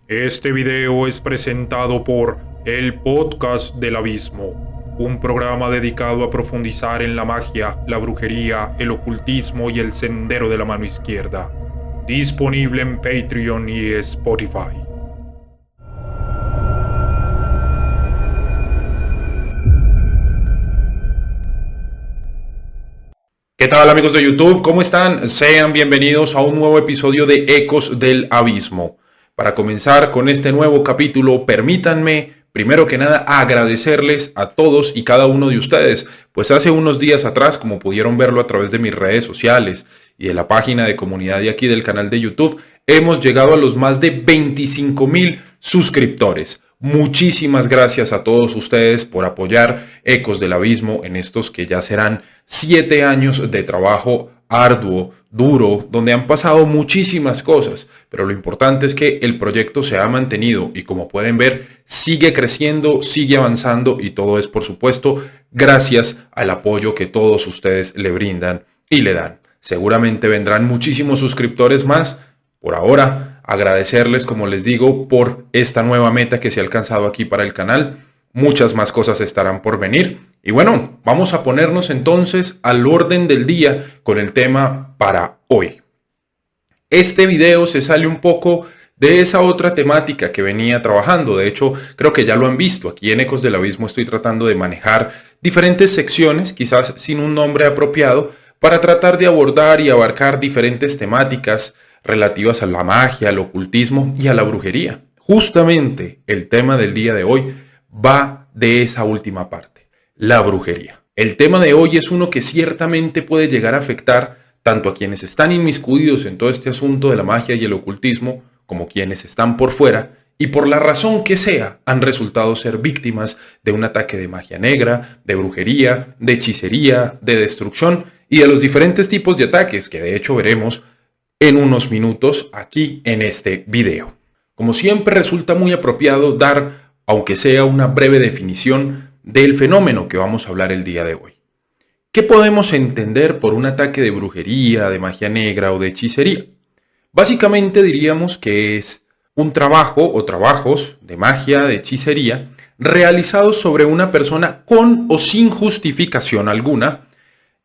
Este video es presentado por El Podcast del Abismo, un programa dedicado a profundizar en la magia, la brujería, el ocultismo y el sendero de la mano izquierda. Disponible en Patreon y Spotify. ¿Qué tal, amigos de YouTube? ¿Cómo están? Sean bienvenidos a un nuevo episodio de Ecos del Abismo. Para comenzar con este nuevo capítulo, permítanme, primero que nada, agradecerles a todos y cada uno de ustedes, pues hace unos días atrás, como pudieron verlo a través de mis redes sociales y de la página de comunidad de aquí del canal de YouTube, hemos llegado a los más de 25,000 suscriptores. Muchísimas gracias a todos ustedes por apoyar Ecos del Abismo en estos que ya serán 7 años de trabajo arduo, duro, donde han pasado muchísimas cosas, pero lo importante es que el proyecto se ha mantenido y, como pueden ver, sigue creciendo, sigue avanzando, y todo es, por supuesto, gracias al apoyo que todos ustedes le brindan y le dan. Seguramente vendrán muchísimos suscriptores más. Por ahora, agradecerles, como les digo, por esta nueva meta que se ha alcanzado aquí para el canal. Muchas más cosas estarán por venir. Y bueno, vamos a ponernos entonces al orden del día con el tema para hoy. Este video se sale un poco de esa otra temática que venía trabajando. De hecho, creo que ya lo han visto. Aquí en Ecos del Abismo estoy tratando de manejar diferentes secciones, quizás sin un nombre apropiado, para tratar de abordar y abarcar diferentes temáticas relativas a la magia, al ocultismo y a la brujería. Justamente el tema del día de hoy va de esa última parte, la brujería. El tema de hoy es uno que ciertamente puede llegar a afectar tanto a quienes están inmiscuidos en todo este asunto de la magia y el ocultismo, como quienes están por fuera y por la razón que sea han resultado ser víctimas de un ataque de magia negra, de brujería, de hechicería, de destrucción y de los diferentes tipos de ataques que de hecho veremos en unos minutos aquí en este video. Como siempre, resulta muy apropiado dar, aunque sea una breve definición del fenómeno que vamos a hablar el día de hoy. ¿Qué podemos entender por un ataque de brujería, de magia negra o de hechicería? Básicamente diríamos que es un trabajo o trabajos de magia, de hechicería, realizados sobre una persona con o sin justificación alguna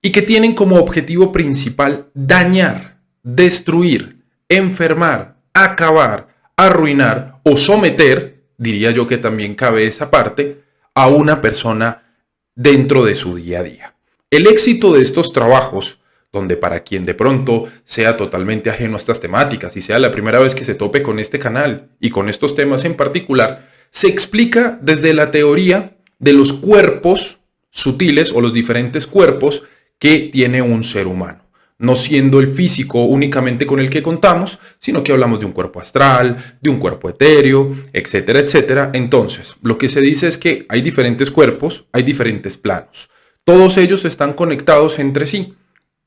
y que tienen como objetivo principal dañar, destruir, enfermar, acabar, arruinar o someter, diría yo que también cabe esa parte, a una persona dentro de su día a día. El éxito de estos trabajos, donde para quien de pronto sea totalmente ajeno a estas temáticas y sea la primera vez que se tope con este canal y con estos temas en particular, se explica desde la teoría de los cuerpos sutiles o los diferentes cuerpos que tiene un ser humano. No siendo el físico únicamente con el que contamos, sino que hablamos de un cuerpo astral, de un cuerpo etéreo, etcétera, etcétera. Entonces, lo que se dice es que hay diferentes cuerpos, hay diferentes planos. Todos ellos están conectados entre sí.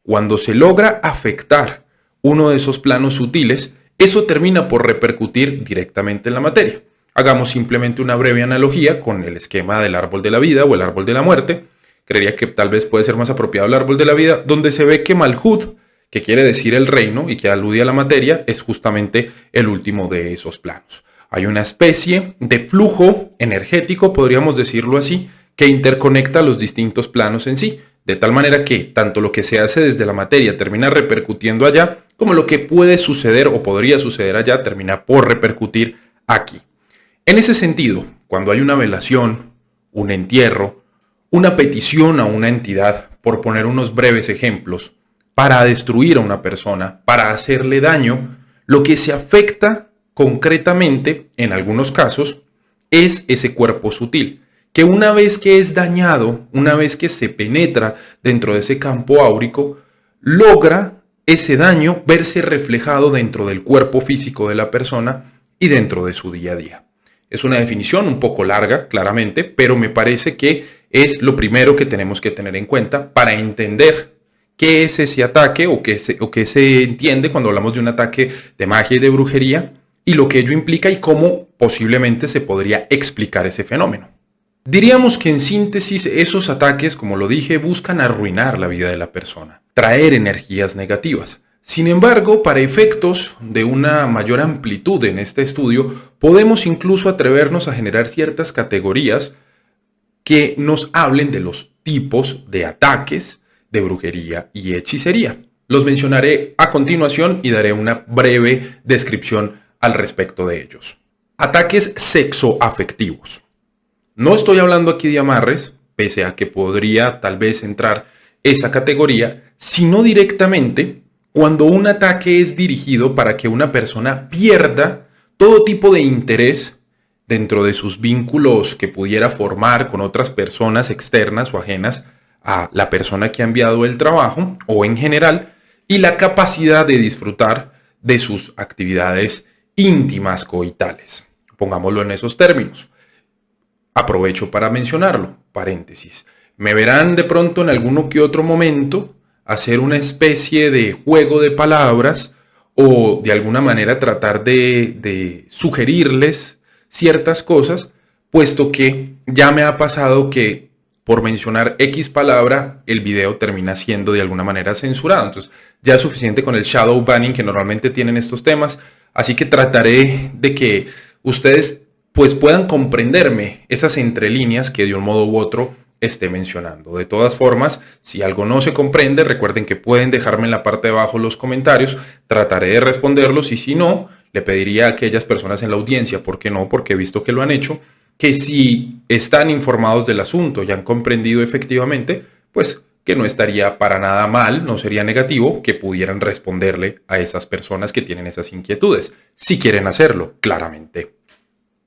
Cuando se logra afectar uno de esos planos sutiles, eso termina por repercutir directamente en la materia. Hagamos simplemente una breve analogía con el esquema del árbol de la vida o el árbol de la muerte. Creería que tal vez puede ser más apropiado el árbol de la vida, donde se ve que Malhud, que quiere decir el reino y que alude a la materia, es justamente el último de esos planos. Hay una especie de flujo energético, podríamos decirlo así, que interconecta los distintos planos en sí, de tal manera que tanto lo que se hace desde la materia termina repercutiendo allá, como lo que puede suceder o podría suceder allá termina por repercutir aquí. En ese sentido, cuando hay una velación, un entierro, una petición a una entidad, por poner unos breves ejemplos, para destruir a una persona, para hacerle daño, lo que se afecta concretamente, en algunos casos, es ese cuerpo sutil, que una vez que es dañado, una vez que se penetra dentro de ese campo áurico, logra ese daño verse reflejado dentro del cuerpo físico de la persona y dentro de su día a día. Es una definición un poco larga, claramente, pero me parece que es lo primero que tenemos que tener en cuenta para entender qué es ese ataque o qué se entiende cuando hablamos de un ataque de magia y de brujería y lo que ello implica y cómo posiblemente se podría explicar ese fenómeno. Diríamos que en síntesis esos ataques, como lo dije, buscan arruinar la vida de la persona, traer energías negativas, Sin embargo, para efectos de una mayor amplitud en este estudio, podemos incluso atrevernos a generar ciertas categorías que nos hablen de los tipos de ataques de brujería y hechicería. Los mencionaré a continuación y daré una breve descripción al respecto de ellos. Ataques sexoafectivos. No estoy hablando aquí de amarres, pese a que podría tal vez entrar esa categoría, sino directamente cuando un ataque es dirigido para que una persona pierda todo tipo de interés dentro de sus vínculos que pudiera formar con otras personas externas o ajenas a la persona que ha enviado el trabajo o en general, y la capacidad de disfrutar de sus actividades íntimas coitales. Pongámoslo en esos términos. Aprovecho para mencionarlo, paréntesis. Me verán de pronto en alguno que otro momento hacer una especie de juego de palabras o de alguna manera tratar de sugerirles ciertas cosas, puesto que ya me ha pasado que por mencionar X palabra, el video termina siendo de alguna manera censurado. Entonces ya es suficiente con el shadow banning que normalmente tienen estos temas, así que trataré de que ustedes pues puedan comprenderme esas entrelíneas que de un modo u otro esté mencionando. De todas formas, si algo no se comprende, recuerden que pueden dejarme en la parte de abajo los comentarios, trataré de responderlos y si no, le pediría a aquellas personas en la audiencia, ¿por qué no? Porque he visto que lo han hecho, que si están informados del asunto y han comprendido efectivamente, pues que no estaría para nada mal, no sería negativo que pudieran responderle a esas personas que tienen esas inquietudes, si quieren hacerlo, claramente.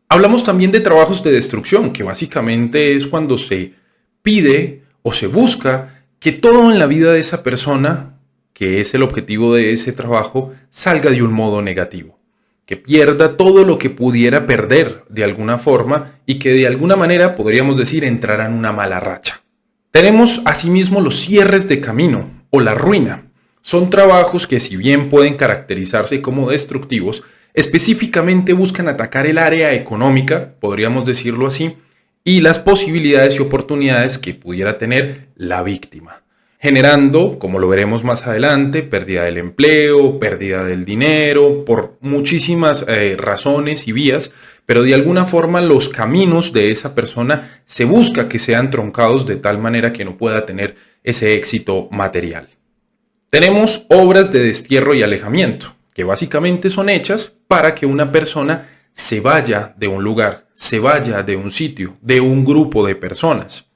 Hablamos también de trabajos de destrucción, que básicamente es cuando se pide o se busca que todo en la vida de esa persona, que es el objetivo de ese trabajo, salga de un modo negativo, que pierda todo lo que pudiera perder de alguna forma y que de alguna manera, podríamos decir, entrará en una mala racha. Tenemos asimismo los cierres de camino o la ruina. Son trabajos que, si bien pueden caracterizarse como destructivos, específicamente buscan atacar el área económica, podríamos decirlo así, y las posibilidades y oportunidades que pudiera tener la víctima, generando, como lo veremos más adelante, pérdida del empleo, pérdida del dinero, por muchísimas razones y vías, pero de alguna forma los caminos de esa persona se busca que sean troncados de tal manera que no pueda tener ese éxito material. Tenemos obras de destierro y alejamiento, que básicamente son hechas para que una persona se vaya de un lugar, se vaya de un sitio, de un grupo de personas.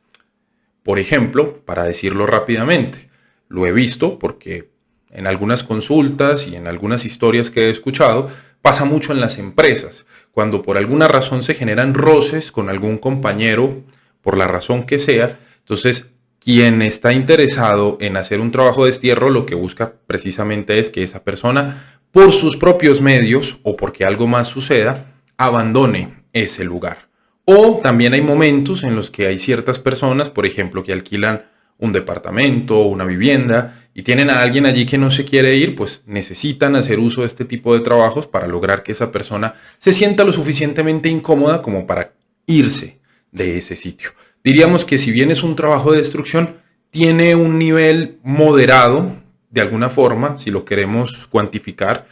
Por ejemplo, para decirlo rápidamente, lo he visto porque en algunas consultas y en algunas historias que he escuchado, pasa mucho en las empresas, cuando por alguna razón se generan roces con algún compañero, por la razón que sea, entonces quien está interesado en hacer un trabajo de destierro lo que busca precisamente es que esa persona, por sus propios medios o porque algo más suceda, abandone ese lugar. O también hay momentos en los que hay ciertas personas, por ejemplo, que alquilan un departamento o una vivienda y tienen a alguien allí que no se quiere ir, pues necesitan hacer uso de este tipo de trabajos para lograr que esa persona se sienta lo suficientemente incómoda como para irse de ese sitio. Diríamos que si bien es un trabajo de destrucción, tiene un nivel moderado, de alguna forma, si lo queremos cuantificar,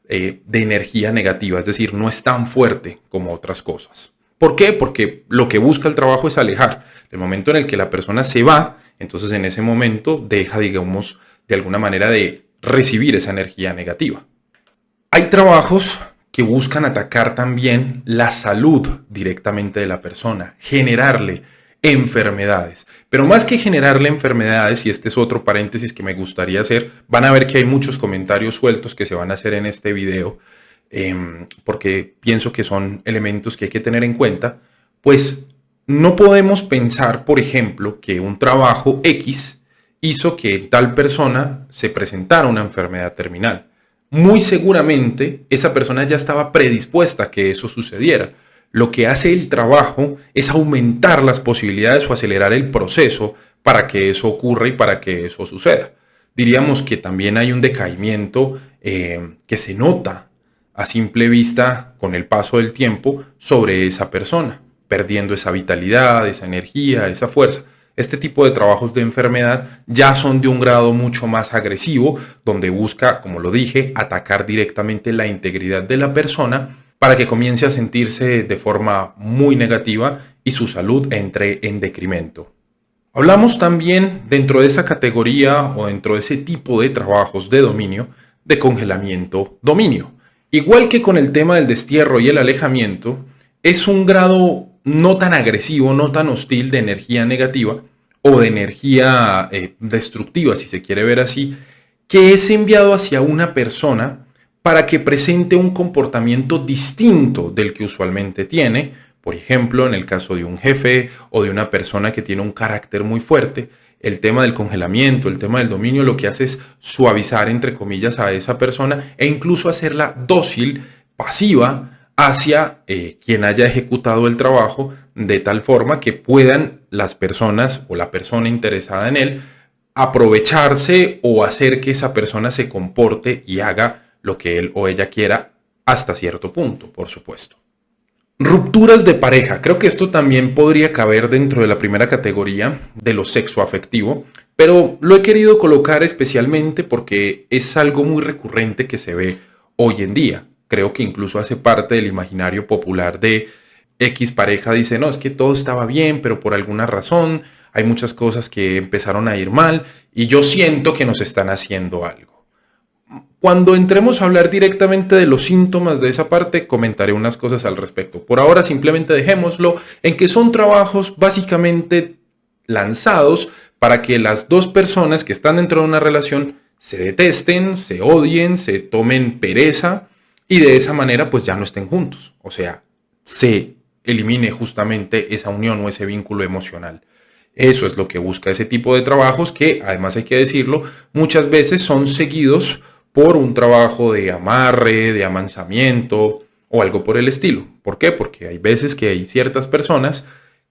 de energía negativa, es decir, no es tan fuerte como otras cosas. ¿Por qué? Porque lo que busca el trabajo es alejar. El momento en el que la persona se va, entonces en ese momento deja, digamos, de alguna manera de recibir esa energía negativa. Hay trabajos que buscan atacar también la salud directamente de la persona, generarle enfermedades. Pero más que generarle enfermedades, y este es otro paréntesis que me gustaría hacer, van a ver que hay muchos comentarios sueltos que se van a hacer en este video, porque pienso que son elementos que hay que tener en cuenta, pues no podemos pensar, por ejemplo, que un trabajo X hizo que tal persona se presentara una enfermedad terminal. Muy seguramente esa persona ya estaba predispuesta a que eso sucediera. Lo que hace el trabajo es aumentar las posibilidades o acelerar el proceso para que eso ocurra y para que eso suceda. Diríamos que también hay un decaimiento que se nota a simple vista con el paso del tiempo sobre esa persona, perdiendo esa vitalidad, esa energía, esa fuerza. Este tipo de trabajos de enfermedad ya son de un grado mucho más agresivo, donde busca, como lo dije, atacar directamente la integridad de la persona para que comience a sentirse de forma muy negativa y su salud entre en decremento. Hablamos también dentro de esa categoría o dentro de ese tipo de trabajos de dominio, de congelamiento dominio. Igual que con el tema del destierro y el alejamiento, es un grado no tan agresivo, no tan hostil de energía negativa o de energía destructiva, si se quiere ver así, que es enviado hacia una persona para que presente un comportamiento distinto del que usualmente tiene. Por ejemplo, en el caso de un jefe o de una persona que tiene un carácter muy fuerte, el tema del congelamiento, el tema del dominio, lo que hace es suavizar, entre comillas, a esa persona e incluso hacerla dócil, pasiva, hacia quien haya ejecutado el trabajo, de tal forma que puedan las personas o la persona interesada en él aprovecharse o hacer que esa persona se comporte y haga lo que él o ella quiera hasta cierto punto, por supuesto. Rupturas de pareja. Creo que esto también podría caber dentro de la primera categoría de lo sexoafectivo, pero lo he querido colocar especialmente porque es algo muy recurrente que se ve hoy en día. Creo que incluso hace parte del imaginario popular de X pareja dice, no, es que todo estaba bien, pero por alguna razón hay muchas cosas que empezaron a ir mal y yo siento que nos están haciendo algo. Cuando entremos a hablar directamente de los síntomas de esa parte, comentaré unas cosas al respecto. Por ahora simplemente dejémoslo en que son trabajos básicamente lanzados para que las dos personas que están dentro de una relación se detesten, se odien, se tomen pereza y de esa manera pues ya no estén juntos. O sea, se elimine justamente esa unión o ese vínculo emocional. Eso es lo que busca ese tipo de trabajos que, además hay que decirlo, muchas veces son seguidos por un trabajo de amarre, de amansamiento o algo por el estilo. ¿Por qué? Porque hay veces que hay ciertas personas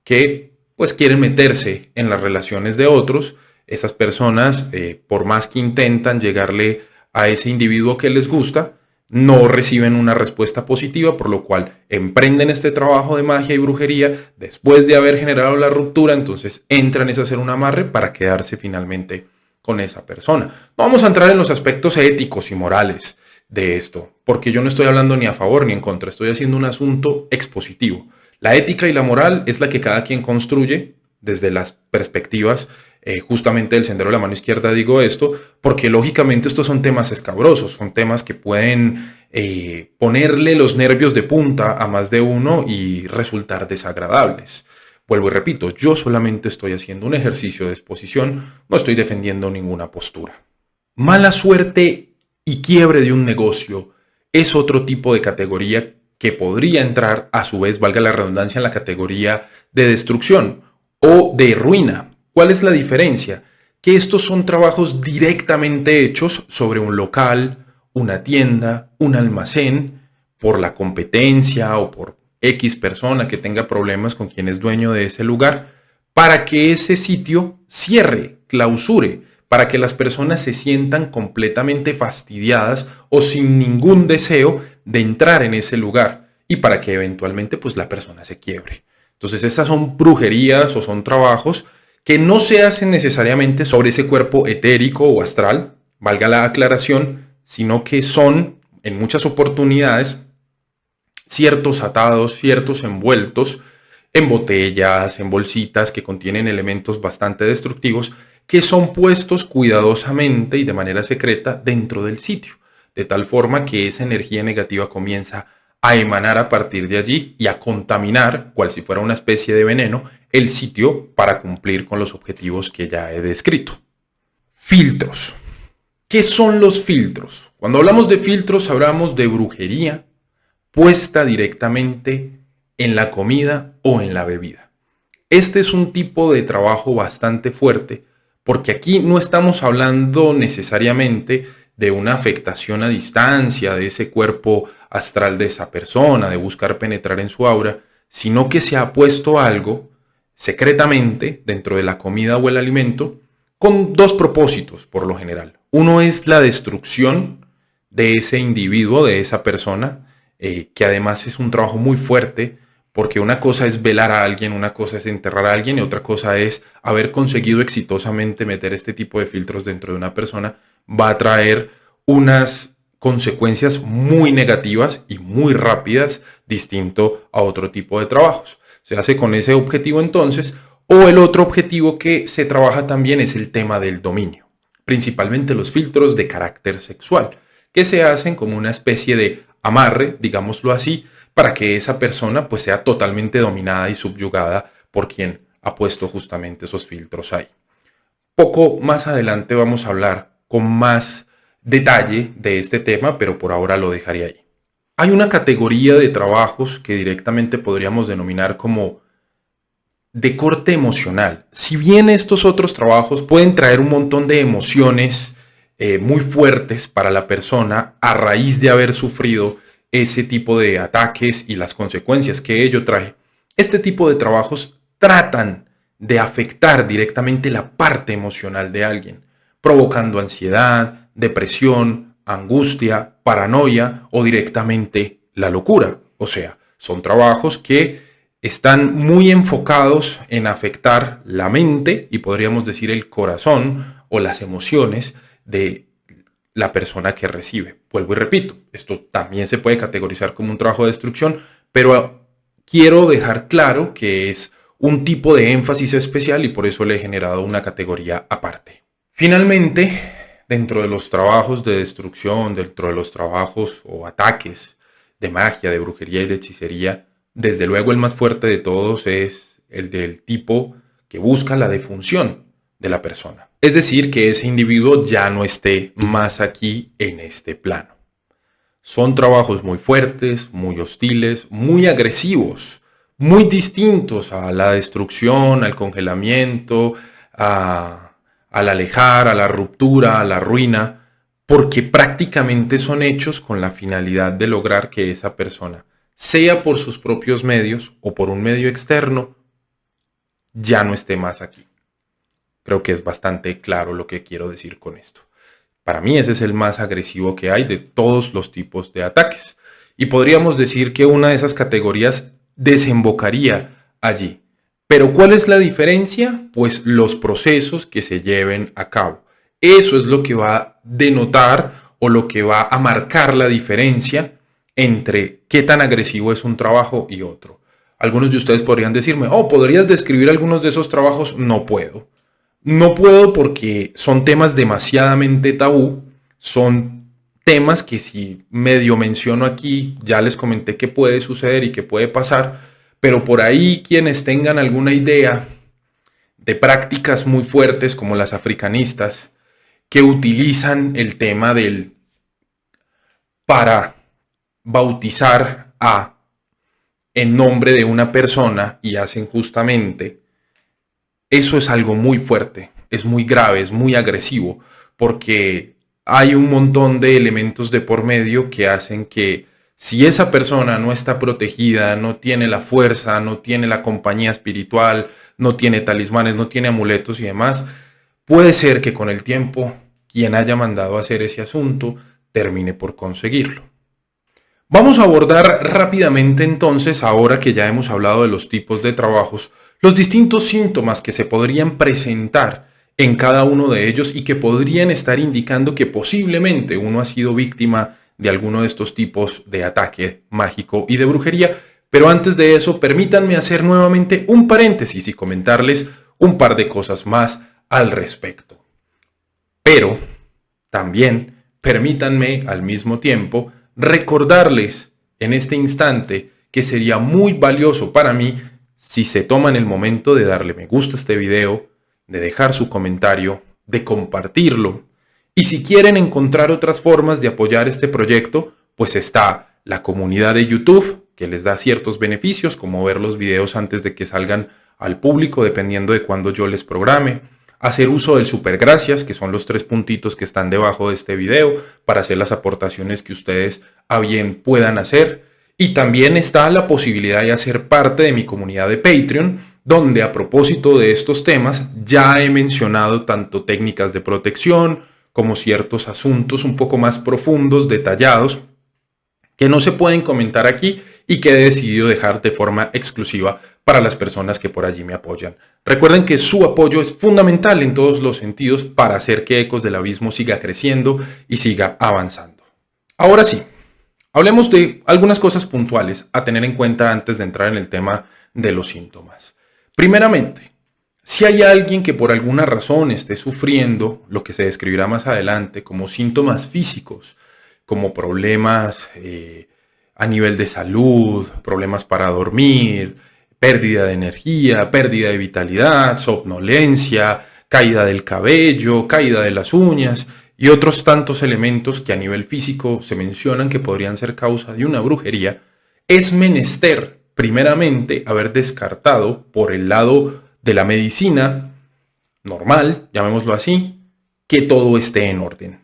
que pues quieren meterse en las relaciones de otros. Esas personas, por más que intentan llegarle a ese individuo que les gusta, no reciben una respuesta positiva, por lo cual emprenden este trabajo de magia y brujería después de haber generado la ruptura, entonces entran a hacer un amarre para quedarse finalmente con esa persona. No vamos a entrar en los aspectos éticos y morales de esto, porque yo no estoy hablando ni a favor ni en contra, estoy haciendo un asunto expositivo. La ética y la moral es la que cada quien construye desde las perspectivas justamente del sendero de la mano izquierda. Digo esto porque lógicamente estos son temas escabrosos, son temas que pueden ponerle los nervios de punta a más de uno y resultar desagradables. Vuelvo y repito, yo solamente estoy haciendo un ejercicio de exposición, no estoy defendiendo ninguna postura. Mala suerte y quiebre de un negocio es otro tipo de categoría que podría entrar, a su vez, valga la redundancia, en la categoría de destrucción o de ruina. ¿Cuál es la diferencia? Que estos son trabajos directamente hechos sobre un local, una tienda, un almacén, por la competencia o por X persona que tenga problemas con quien es dueño de ese lugar, para que ese sitio cierre, clausure, para que las personas se sientan completamente fastidiadas o sin ningún deseo de entrar en ese lugar y para que eventualmente pues la persona se quiebre. Entonces estas son brujerías o son trabajos que no se hacen necesariamente sobre ese cuerpo etérico o astral, valga la aclaración, sino que son en muchas oportunidades ciertos atados, ciertos envueltos en botellas, en bolsitas que contienen elementos bastante destructivos que son puestos cuidadosamente y de manera secreta dentro del sitio, de tal forma que esa energía negativa comienza a emanar a partir de allí y a contaminar, cual si fuera una especie de veneno, el sitio para cumplir con los objetivos que ya he descrito. Filtros. ¿Qué son los filtros? Cuando hablamos de filtros hablamos de brujería puesta directamente en la comida o en la bebida. Este es un tipo de trabajo bastante fuerte porque aquí no estamos hablando necesariamente de una afectación a distancia de ese cuerpo astral de esa persona, de buscar penetrar en su aura, sino que se ha puesto algo secretamente dentro de la comida o el alimento con dos propósitos por lo general. Uno es la destrucción de ese individuo, de esa persona, que además es un trabajo muy fuerte porque una cosa es velar a alguien, una cosa es enterrar a alguien y otra cosa es haber conseguido exitosamente meter este tipo de filtros dentro de una persona, va a traer unas consecuencias muy negativas y muy rápidas, distinto a otro tipo de trabajos. Se hace con ese objetivo entonces, o el otro objetivo que se trabaja también es el tema del dominio, principalmente los filtros de carácter sexual, que se hacen como una especie de amarre, digámoslo así, para que esa persona pues sea totalmente dominada y subyugada por quien ha puesto justamente esos filtros ahí. Poco más adelante vamos a hablar con más detalle de este tema, pero por ahora lo dejaré ahí. Hay una categoría de trabajos que directamente podríamos denominar como de corte emocional. Si bien estos otros trabajos pueden traer un montón de emociones muy fuertes para la persona a raíz de haber sufrido ese tipo de ataques y las consecuencias que ello trae, este tipo de trabajos tratan de afectar directamente la parte emocional de alguien, provocando ansiedad, depresión, angustia, paranoia o directamente la locura. O sea, son trabajos que están muy enfocados en afectar la mente y podríamos decir el corazón o las emociones de la persona que recibe. Vuelvo y repito, esto también se puede categorizar como un trabajo de destrucción, pero quiero dejar claro que es un tipo de énfasis especial y por eso le he generado una categoría aparte. Finalmente, dentro de los trabajos de destrucción, dentro de los trabajos o ataques de magia, de brujería y de hechicería, desde luego el más fuerte de todos es el del tipo que busca la defunción de la persona. Es decir, que ese individuo ya no esté más aquí en este plano. Son trabajos muy fuertes, muy hostiles, muy agresivos, muy distintos a la destrucción, al congelamiento, al alejar, a la ruptura, a la ruina, porque prácticamente son hechos con la finalidad de lograr que esa persona, sea por sus propios medios o por un medio externo, ya no esté más aquí. Creo que es bastante claro lo que quiero decir con esto. Para mí ese es el más agresivo que hay de todos los tipos de ataques. Y podríamos decir que una de esas categorías desembocaría allí. Pero ¿cuál es la diferencia? Pues los procesos que se lleven a cabo. Eso es lo que va a denotar o lo que va a marcar la diferencia entre qué tan agresivo es un trabajo y otro. Algunos de ustedes podrían decirme, oh, ¿podrías describir algunos de esos trabajos? No puedo. No puedo porque son temas demasiadamente tabú, son temas que si medio menciono aquí, ya les comenté qué puede suceder y qué puede pasar, pero por ahí quienes tengan alguna idea de prácticas muy fuertes como las africanistas, que utilizan el tema del para bautizar a en nombre de una persona y hacen justamente eso es algo muy fuerte, es muy grave, es muy agresivo, porque hay un montón de elementos de por medio que hacen que si esa persona no está protegida, no tiene la fuerza, no tiene la compañía espiritual, no tiene talismanes, no tiene amuletos y demás, puede ser que con el tiempo quien haya mandado a hacer ese asunto termine por conseguirlo. Vamos a abordar rápidamente entonces, ahora que ya hemos hablado de los tipos de trabajos, los distintos síntomas que se podrían presentar en cada uno de ellos y que podrían estar indicando que posiblemente uno ha sido víctima de alguno de estos tipos de ataque mágico y de brujería. Pero antes de eso, permítanme hacer nuevamente un paréntesis y comentarles un par de cosas más al respecto. Pero también permítanme al mismo tiempo recordarles en este instante que sería muy valioso para mí si se toman el momento de darle me gusta a este video, de dejar su comentario, de compartirlo. Y si quieren encontrar otras formas de apoyar este proyecto, pues está la comunidad de YouTube, que les da ciertos beneficios, como ver los videos antes de que salgan al público, dependiendo de cuándo yo les programe. Hacer uso del supergracias, que son los 3 puntitos que están debajo de este video, para hacer las aportaciones que ustedes a bien puedan hacer. Y también está la posibilidad de hacer parte de mi comunidad de Patreon, donde a propósito de estos temas ya he mencionado tanto técnicas de protección como ciertos asuntos un poco más profundos, detallados, que no se pueden comentar aquí y que he decidido dejar de forma exclusiva para las personas que por allí me apoyan. Recuerden que su apoyo es fundamental en todos los sentidos para hacer que Ecos del Abismo siga creciendo y siga avanzando. Ahora sí, hablemos de algunas cosas puntuales a tener en cuenta antes de entrar en el tema de los síntomas. Primeramente, si hay alguien que por alguna razón esté sufriendo lo que se describirá más adelante como síntomas físicos, como problemas a nivel de salud, problemas para dormir, pérdida de energía, pérdida de vitalidad, somnolencia, caída del cabello, caída de las uñas y otros tantos elementos que a nivel físico se mencionan que podrían ser causa de una brujería, es menester primeramente haber descartado por el lado de la medicina normal, llamémoslo así, que todo esté en orden.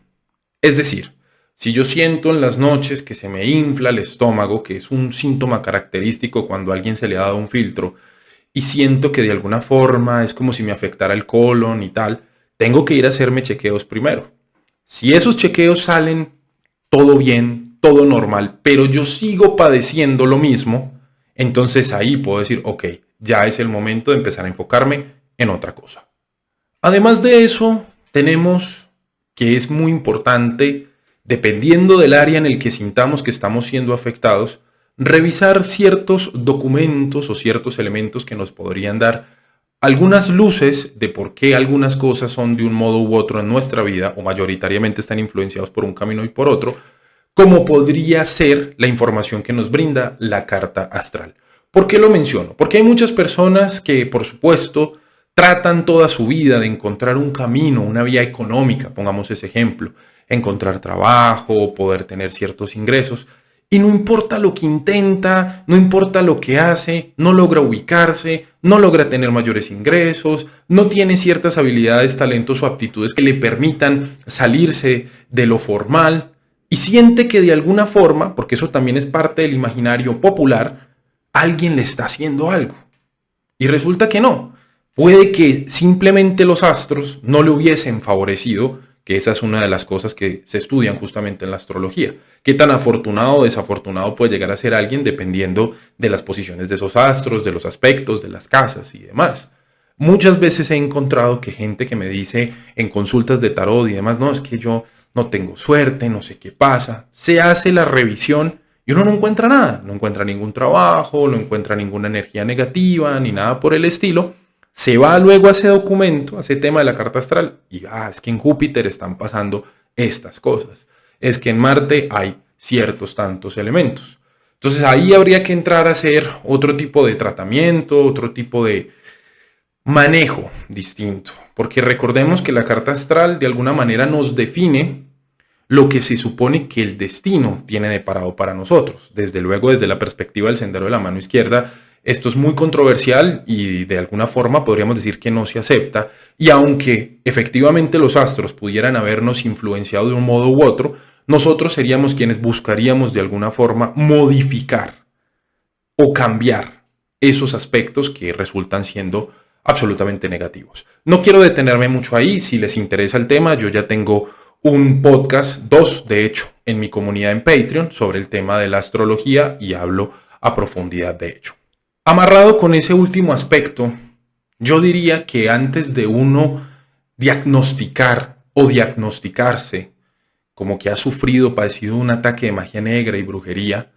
Es decir, si yo siento en las noches que se me infla el estómago, que es un síntoma característico cuando a alguien se le ha dado un filtro, y siento que de alguna forma es como si me afectara el colon y tal, tengo que ir a hacerme chequeos primero. Si esos chequeos salen todo bien, todo normal, pero yo sigo padeciendo lo mismo, entonces ahí puedo decir, ok, ya es el momento de empezar a enfocarme en otra cosa. Además de eso, tenemos que es muy importante, dependiendo del área en el que sintamos que estamos siendo afectados, revisar ciertos documentos o ciertos elementos que nos podrían dar algunas luces de por qué algunas cosas son de un modo u otro en nuestra vida o mayoritariamente están influenciados por un camino y por otro, como podría ser la información que nos brinda la carta astral. ¿Por qué lo menciono? Porque hay muchas personas que, por supuesto, tratan toda su vida de encontrar un camino, una vía económica, pongamos ese ejemplo, encontrar trabajo, poder tener ciertos ingresos, y no importa lo que intenta, no importa lo que hace, no logra ubicarse, no logra tener mayores ingresos, no tiene ciertas habilidades, talentos o aptitudes que le permitan salirse de lo formal, y siente que de alguna forma, porque eso también es parte del imaginario popular, alguien le está haciendo algo. Y resulta que no. Puede que simplemente los astros no le hubiesen favorecido, que esa es una de las cosas que se estudian justamente en la astrología. Qué tan afortunado o desafortunado puede llegar a ser alguien dependiendo de las posiciones de esos astros, de los aspectos, de las casas y demás. Muchas veces he encontrado que gente que me dice en consultas de tarot y demás, no, es que yo no tengo suerte, no sé qué pasa. Se hace la revisión y uno no encuentra nada, no encuentra ningún trabajo, no encuentra ninguna energía negativa ni nada por el estilo. Se va luego a ese documento, a ese tema de la carta astral y es que en Júpiter están pasando estas cosas. Es que en Marte hay ciertos tantos elementos. Entonces ahí habría que entrar a hacer otro tipo de tratamiento, otro tipo de manejo distinto. Porque recordemos que la carta astral de alguna manera nos define lo que se supone que el destino tiene deparado para nosotros. Desde luego, desde la perspectiva del sendero de la mano izquierda, esto es muy controversial y de alguna forma podríamos decir que no se acepta. Y aunque efectivamente los astros pudieran habernos influenciado de un modo u otro, nosotros seríamos quienes buscaríamos de alguna forma modificar o cambiar esos aspectos que resultan siendo absolutamente negativos. No quiero detenerme mucho ahí. Si les interesa el tema, yo ya tengo un podcast, dos de hecho, en mi comunidad en Patreon sobre el tema de la astrología y hablo a profundidad de hecho. Amarrado con ese último aspecto, yo diría que antes de uno diagnosticar o diagnosticarse como que ha sufrido, padecido un ataque de magia negra y brujería,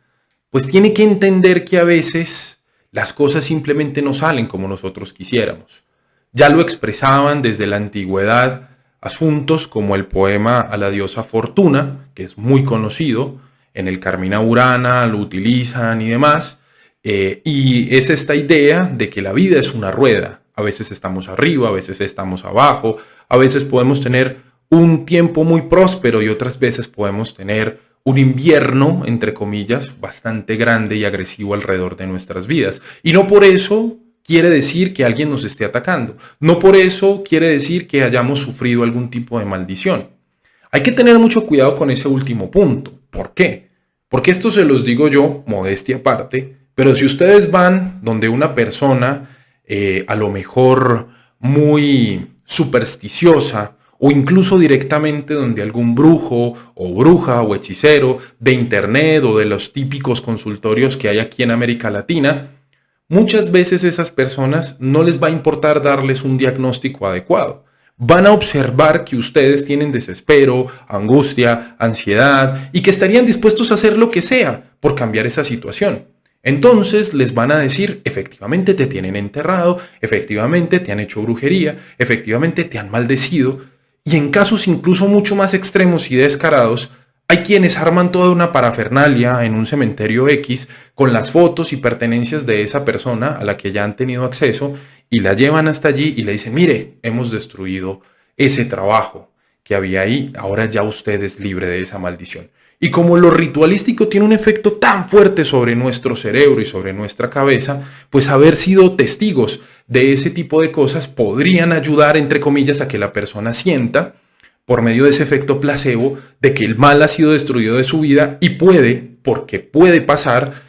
pues tiene que entender que a veces las cosas simplemente no salen como nosotros quisiéramos. Ya lo expresaban desde la antigüedad asuntos como el poema a la diosa Fortuna, que es muy conocido, en el Carmina Burana lo utilizan y demás, y es esta idea de que la vida es una rueda. A veces estamos arriba, a veces estamos abajo, a veces podemos tener un tiempo muy próspero y otras veces podemos tener un invierno, entre comillas, bastante grande y agresivo alrededor de nuestras vidas. Y no por eso quiere decir que alguien nos esté atacando. No por eso quiere decir que hayamos sufrido algún tipo de maldición. Hay que tener mucho cuidado con ese último punto. ¿Por qué? Porque esto se los digo yo, modestia aparte, pero si ustedes van donde una persona a lo mejor muy supersticiosa o incluso directamente donde algún brujo o bruja o hechicero de internet o de los típicos consultorios que hay aquí en América Latina, muchas veces esas personas no les va a importar darles un diagnóstico adecuado. Van a observar que ustedes tienen desespero, angustia, ansiedad y que estarían dispuestos a hacer lo que sea por cambiar esa situación. Entonces les van a decir, efectivamente te tienen enterrado, efectivamente te han hecho brujería, efectivamente te han maldecido, y en casos incluso mucho más extremos y descarados, hay quienes arman toda una parafernalia en un cementerio X con las fotos y pertenencias de esa persona a la que ya han tenido acceso y la llevan hasta allí y le dicen, mire, hemos destruido ese trabajo que había ahí, ahora ya usted es libre de esa maldición. Y como lo ritualístico tiene un efecto tan fuerte sobre nuestro cerebro y sobre nuestra cabeza, pues haber sido testigos de ese tipo de cosas podrían ayudar, entre comillas, a que la persona sienta, por medio de ese efecto placebo, de que el mal ha sido destruido de su vida y puede, porque puede pasar,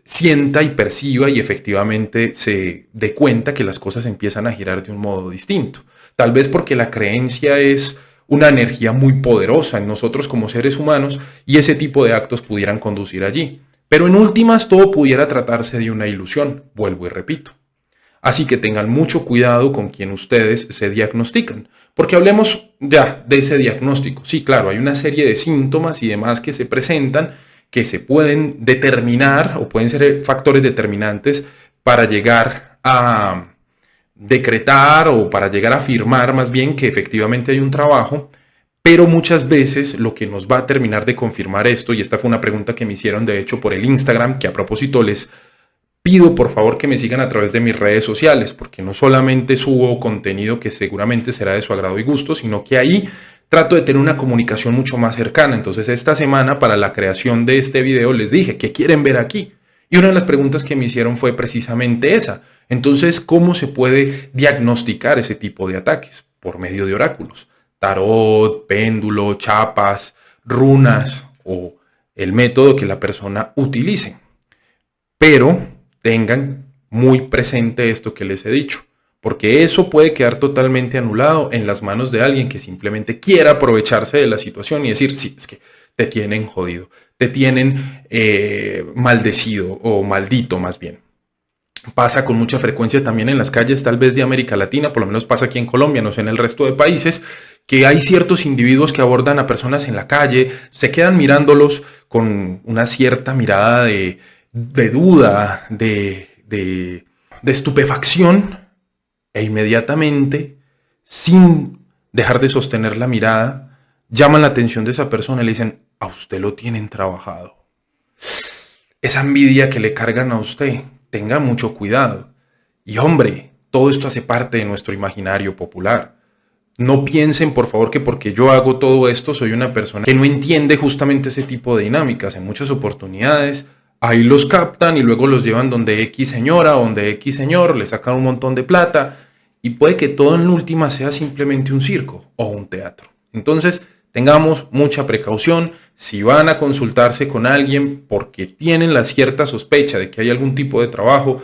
sienta y perciba y efectivamente se dé cuenta que las cosas empiezan a girar de un modo distinto. Tal vez porque la creencia es una energía muy poderosa en nosotros como seres humanos y ese tipo de actos pudieran conducir allí. Pero en últimas todo pudiera tratarse de una ilusión, vuelvo y repito. Así que tengan mucho cuidado con quien ustedes se diagnostican, porque hablemos ya de ese diagnóstico. Sí, claro, hay una serie de síntomas y demás que se presentan que se pueden determinar o pueden ser factores determinantes para llegar a decretar o para llegar a afirmar más bien que efectivamente hay un trabajo, pero muchas veces lo que nos va a terminar de confirmar esto, y esta fue una pregunta que me hicieron de hecho por el Instagram, que a propósito les pido por favor que me sigan a través de mis redes sociales, porque no solamente subo contenido que seguramente será de su agrado y gusto, sino que ahí trato de tener una comunicación mucho más cercana. Entonces esta semana para la creación de este video les dije, ¿qué quieren ver aquí? Y una de las preguntas que me hicieron fue precisamente esa. Entonces, ¿cómo se puede diagnosticar ese tipo de ataques? Por medio de oráculos. Tarot, péndulo, chapas, runas o el método que la persona utilice. Pero tengan muy presente esto que les he dicho, porque eso puede quedar totalmente anulado en las manos de alguien que simplemente quiera aprovecharse de la situación y decir, sí, es que te tienen jodido, te tienen maldecido o maldito más bien. Pasa con mucha frecuencia también en las calles tal vez de América Latina, por lo menos pasa aquí en Colombia, no sé en el resto de países, que hay ciertos individuos que abordan a personas en la calle, se quedan mirándolos con una cierta mirada de duda, de estupefacción, e inmediatamente, sin dejar de sostener la mirada, llaman la atención de esa persona y le dicen, a usted lo tienen trabajado. Esa envidia que le cargan a usted, tenga mucho cuidado. Y hombre, todo esto hace parte de nuestro imaginario popular. No piensen, por favor, que porque yo hago todo esto soy una persona que no entiende justamente ese tipo de dinámicas. En muchas oportunidades, ahí los captan y luego los llevan donde X señora o donde X señor, le sacan un montón de plata y puede que todo en última sea simplemente un circo o un teatro. Entonces, tengamos mucha precaución. Si van a consultarse con alguien porque tienen la cierta sospecha de que hay algún tipo de trabajo,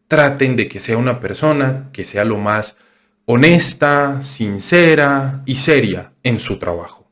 traten de que sea una persona que sea lo más honesta, sincera y seria en su trabajo.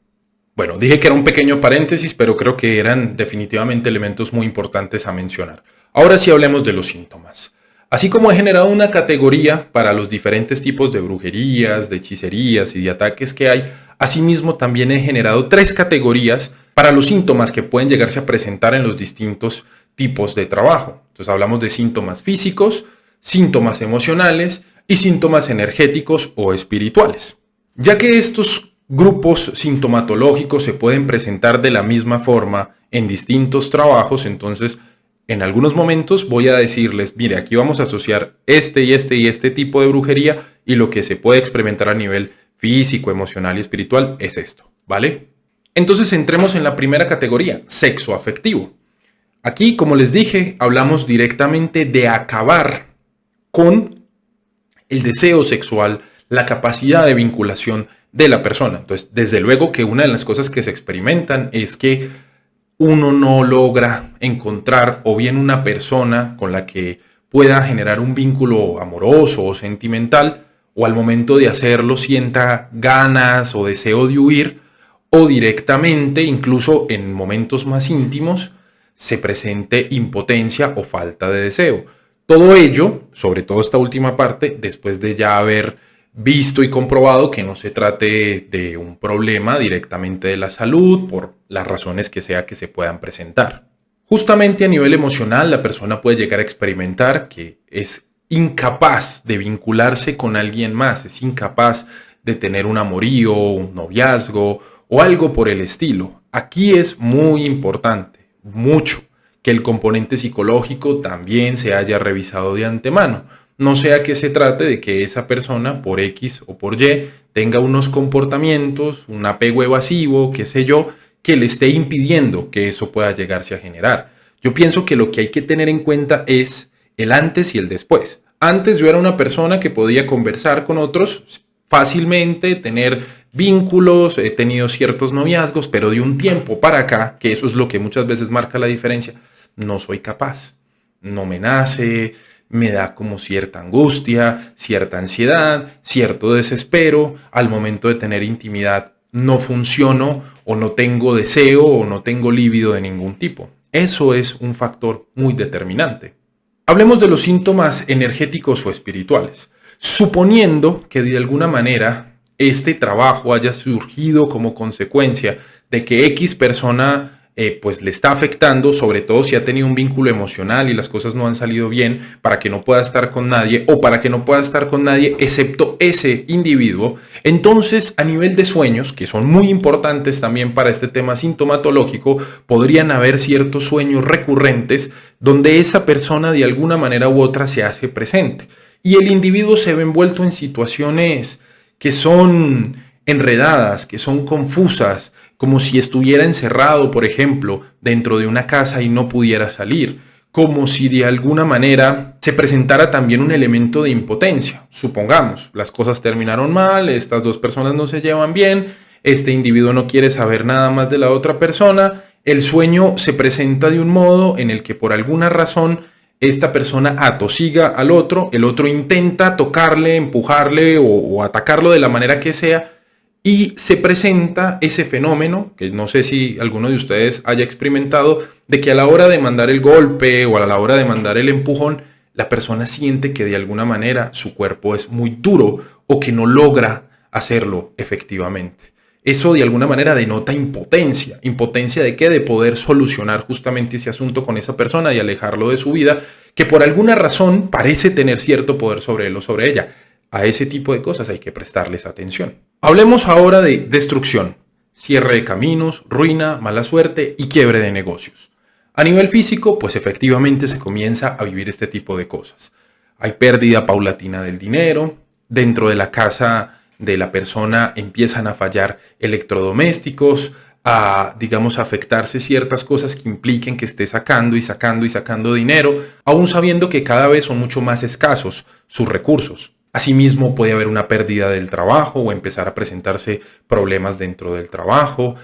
Bueno, dije que era un pequeño paréntesis, pero creo que eran definitivamente elementos muy importantes a mencionar. Ahora sí hablemos de los síntomas. Así como he generado una categoría para los diferentes tipos de brujerías, de hechicerías y de ataques que hay, asimismo también he generado 3 categorías para los síntomas que pueden llegarse a presentar en los distintos tipos de trabajo. Entonces hablamos de síntomas físicos, síntomas emocionales y síntomas energéticos o espirituales. Ya que estos grupos sintomatológicos se pueden presentar de la misma forma en distintos trabajos, entonces en algunos momentos voy a decirles, mire, aquí vamos a asociar este y este y este tipo de brujería y lo que se puede experimentar a nivel físico, emocional y espiritual es esto, ¿vale? Entonces entremos en la primera categoría, sexo afectivo. Aquí, como les dije, hablamos directamente de acabar con el deseo sexual, la capacidad de vinculación de la persona. Entonces, desde luego que una de las cosas que se experimentan es que uno no logra encontrar o bien una persona con la que pueda generar un vínculo amoroso o sentimental, o al momento de hacerlo sienta ganas o deseo de huir, o directamente, incluso en momentos más íntimos, se presente impotencia o falta de deseo. Todo ello, sobre todo esta última parte, después de ya haber visto y comprobado que no se trate de un problema directamente de la salud por las razones que sea que se puedan presentar. Justamente a nivel emocional, la persona puede llegar a experimentar que es incapaz de vincularse con alguien más, es incapaz de tener un amorío, un noviazgo o algo por el estilo. Aquí es muy importante, mucho, que el componente psicológico también se haya revisado de antemano. No sea que se trate de que esa persona, por X o por Y, tenga unos comportamientos, un apego evasivo, qué sé yo, que le esté impidiendo que eso pueda llegarse a generar. Yo pienso que lo que hay que tener en cuenta es el antes y el después. Antes yo era una persona que podía conversar con otros fácilmente, tener vínculos, he tenido ciertos noviazgos, pero de un tiempo para acá, que eso es lo que muchas veces marca la diferencia, no soy capaz, no me nace, me da como cierta angustia, cierta ansiedad, cierto desespero, al momento de tener intimidad no funciono o no tengo deseo o no tengo líbido de ningún tipo. Eso es un factor muy determinante. Hablemos de los síntomas energéticos o espirituales. Suponiendo que de alguna manera este trabajo haya surgido como consecuencia de que X persona pues le está afectando, sobre todo si ha tenido un vínculo emocional y las cosas no han salido bien, para que no pueda estar con nadie o para que no pueda estar con nadie excepto ese individuo, entonces a nivel de sueños, que son muy importantes también para este tema sintomatológico, podrían haber ciertos sueños recurrentes donde esa persona de alguna manera u otra se hace presente y el individuo se ve envuelto en situaciones que son enredadas, que son confusas, como si estuviera encerrado, por ejemplo, dentro de una casa y no pudiera salir, como si de alguna manera se presentara también un elemento de impotencia. Supongamos, las cosas terminaron mal, estas dos personas no se llevan bien, este individuo no quiere saber nada más de la otra persona, el sueño se presenta de un modo en el que por alguna razón esta persona atosiga al otro, el otro intenta tocarle, empujarle o atacarlo de la manera que sea, y se presenta ese fenómeno, que no sé si alguno de ustedes haya experimentado, de que a la hora de mandar el golpe o a la hora de mandar el empujón, la persona siente que de alguna manera su cuerpo es muy duro o que no logra hacerlo efectivamente. Eso de alguna manera denota impotencia. ¿Impotencia de qué? De poder solucionar justamente ese asunto con esa persona y alejarlo de su vida, que por alguna razón parece tener cierto poder sobre él o sobre ella. A ese tipo de cosas hay que prestarles atención. Hablemos ahora de destrucción, cierre de caminos, ruina, mala suerte y quiebre de negocios. A nivel físico, pues efectivamente se comienza a vivir este tipo de cosas. Hay pérdida paulatina del dinero, dentro de la casa de la persona empiezan a fallar electrodomésticos, a, digamos, afectarse ciertas cosas que impliquen que esté sacando y sacando y sacando dinero, aún sabiendo que cada vez son mucho más escasos sus recursos. Asimismo, puede haber una pérdida del trabajo o empezar a presentarse problemas dentro del trabajo.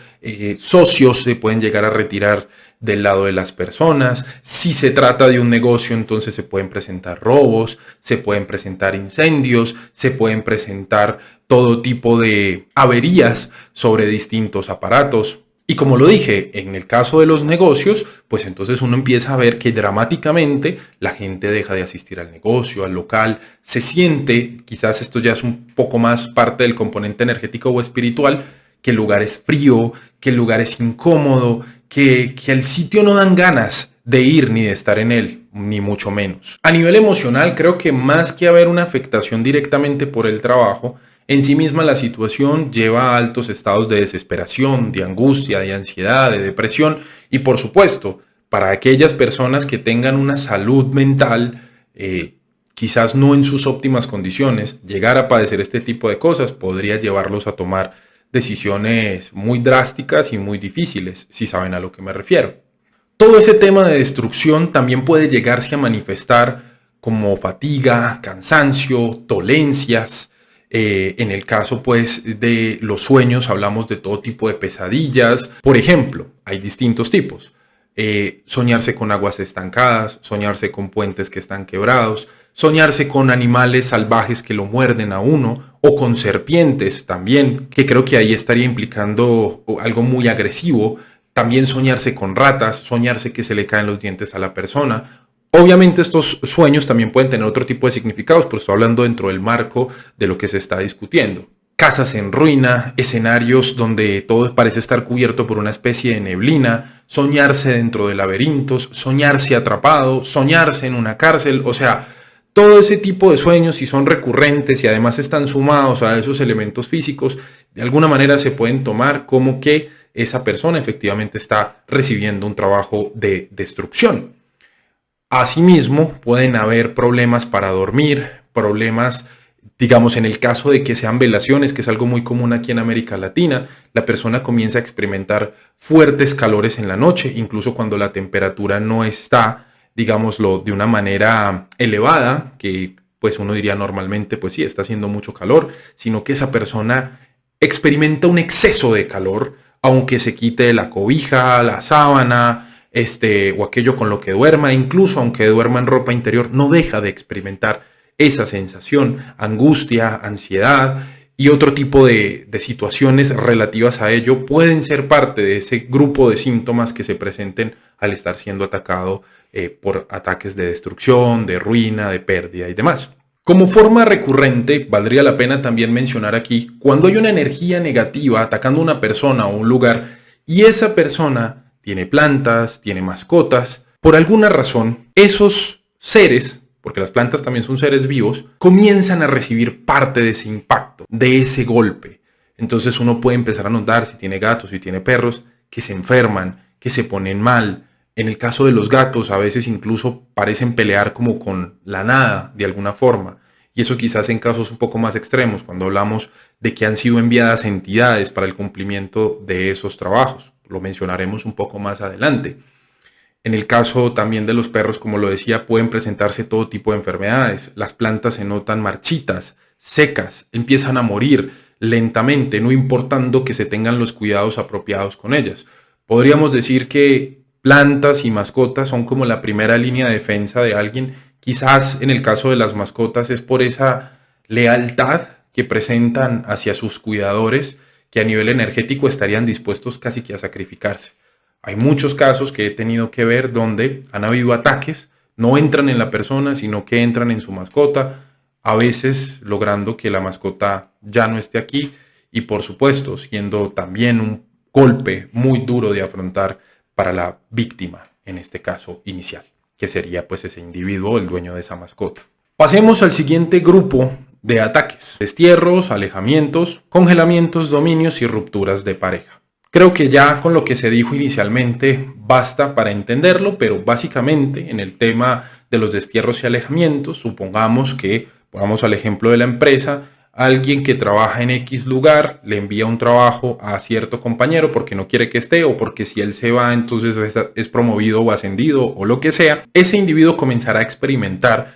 Socios se pueden llegar a retirar del lado de las personas. Si se trata de un negocio, entonces se pueden presentar robos, se pueden presentar incendios, se pueden presentar todo tipo de averías sobre distintos aparatos. Y como lo dije, en el caso de los negocios, pues entonces uno empieza a ver que dramáticamente la gente deja de asistir al negocio, al local, se siente, quizás esto ya es un poco más parte del componente energético o espiritual, que el lugar es frío, que el lugar es incómodo, que al sitio no dan ganas de ir ni de estar en él, ni mucho menos. A nivel emocional, creo que más que haber una afectación directamente por el trabajo, en sí misma la situación lleva a altos estados de desesperación, de angustia, de ansiedad, de depresión y por supuesto, para aquellas personas que tengan una salud mental, quizás no en sus óptimas condiciones, llegar a padecer este tipo de cosas podría llevarlos a tomar decisiones muy drásticas y muy difíciles, si saben a lo que me refiero. Todo ese tema de destrucción también puede llegarse a manifestar como fatiga, cansancio, dolencias. En el caso pues de los sueños hablamos de todo tipo de pesadillas. Por ejemplo, hay distintos tipos. Soñarse con aguas estancadas, soñarse con puentes que están quebrados, soñarse con animales salvajes que lo muerden a uno o con serpientes también, que creo que ahí estaría implicando algo muy agresivo. También soñarse con ratas, soñarse que se le caen los dientes a la persona. Obviamente estos sueños también pueden tener otro tipo de significados, pero estoy hablando dentro del marco de lo que se está discutiendo. Casas en ruina, escenarios donde todo parece estar cubierto por una especie de neblina, soñarse dentro de laberintos, soñarse atrapado, soñarse en una cárcel, o sea, todo ese tipo de sueños, si son recurrentes y además están sumados a esos elementos físicos, de alguna manera se pueden tomar como que esa persona efectivamente está recibiendo un trabajo de destrucción. Asimismo, pueden haber problemas para dormir, problemas, digamos, en el caso de que sean velaciones, que es algo muy común aquí en América Latina, la persona comienza a experimentar fuertes calores en la noche, incluso cuando la temperatura no está, digámoslo, de una manera elevada, que pues uno diría normalmente, pues sí, está haciendo mucho calor, sino que esa persona experimenta un exceso de calor, aunque se quite la cobija, la sábana, o aquello con lo que duerma, incluso aunque duerma en ropa interior, no deja de experimentar esa sensación, angustia, ansiedad y otro tipo de situaciones relativas a ello pueden ser parte de ese grupo de síntomas que se presenten al estar siendo atacado por ataques de destrucción, de ruina, de pérdida y demás. Como forma recurrente, valdría la pena también mencionar aquí, cuando hay una energía negativa atacando a una persona o un lugar y esa persona tiene plantas, tiene mascotas, por alguna razón, esos seres, porque las plantas también son seres vivos, comienzan a recibir parte de ese impacto, de ese golpe. Entonces uno puede empezar a notar, si tiene gatos, si tiene perros, que se enferman, que se ponen mal. En el caso de los gatos, a veces incluso parecen pelear como con la nada, de alguna forma. Y eso quizás en casos un poco más extremos, cuando hablamos de que han sido enviadas entidades para el cumplimiento de esos trabajos. Lo mencionaremos un poco más adelante. En el caso también de los perros, como lo decía, pueden presentarse todo tipo de enfermedades. Las plantas se notan marchitas, secas, empiezan a morir lentamente, no importando que se tengan los cuidados apropiados con ellas. Podríamos decir que plantas y mascotas son como la primera línea de defensa de alguien. Quizás en el caso de las mascotas es por esa lealtad que presentan hacia sus cuidadores, que a nivel energético estarían dispuestos casi que a sacrificarse. Hay muchos casos que he tenido que ver donde han habido ataques, no entran en la persona, sino que entran en su mascota, a veces logrando que la mascota ya no esté aquí y por supuesto siendo también un golpe muy duro de afrontar para la víctima, en este caso inicial, que sería pues ese individuo, el dueño de esa mascota. Pasemos al siguiente grupo de ataques: destierros, alejamientos, congelamientos, dominios y rupturas de pareja. Creo que ya con lo que se dijo inicialmente basta para entenderlo, pero básicamente en el tema de los destierros y alejamientos, supongamos que, pongamos al ejemplo de la empresa, alguien que trabaja en X lugar le envía un trabajo a cierto compañero porque no quiere que esté o porque si él se va entonces es promovido o ascendido o lo que sea. Ese individuo comenzará a experimentar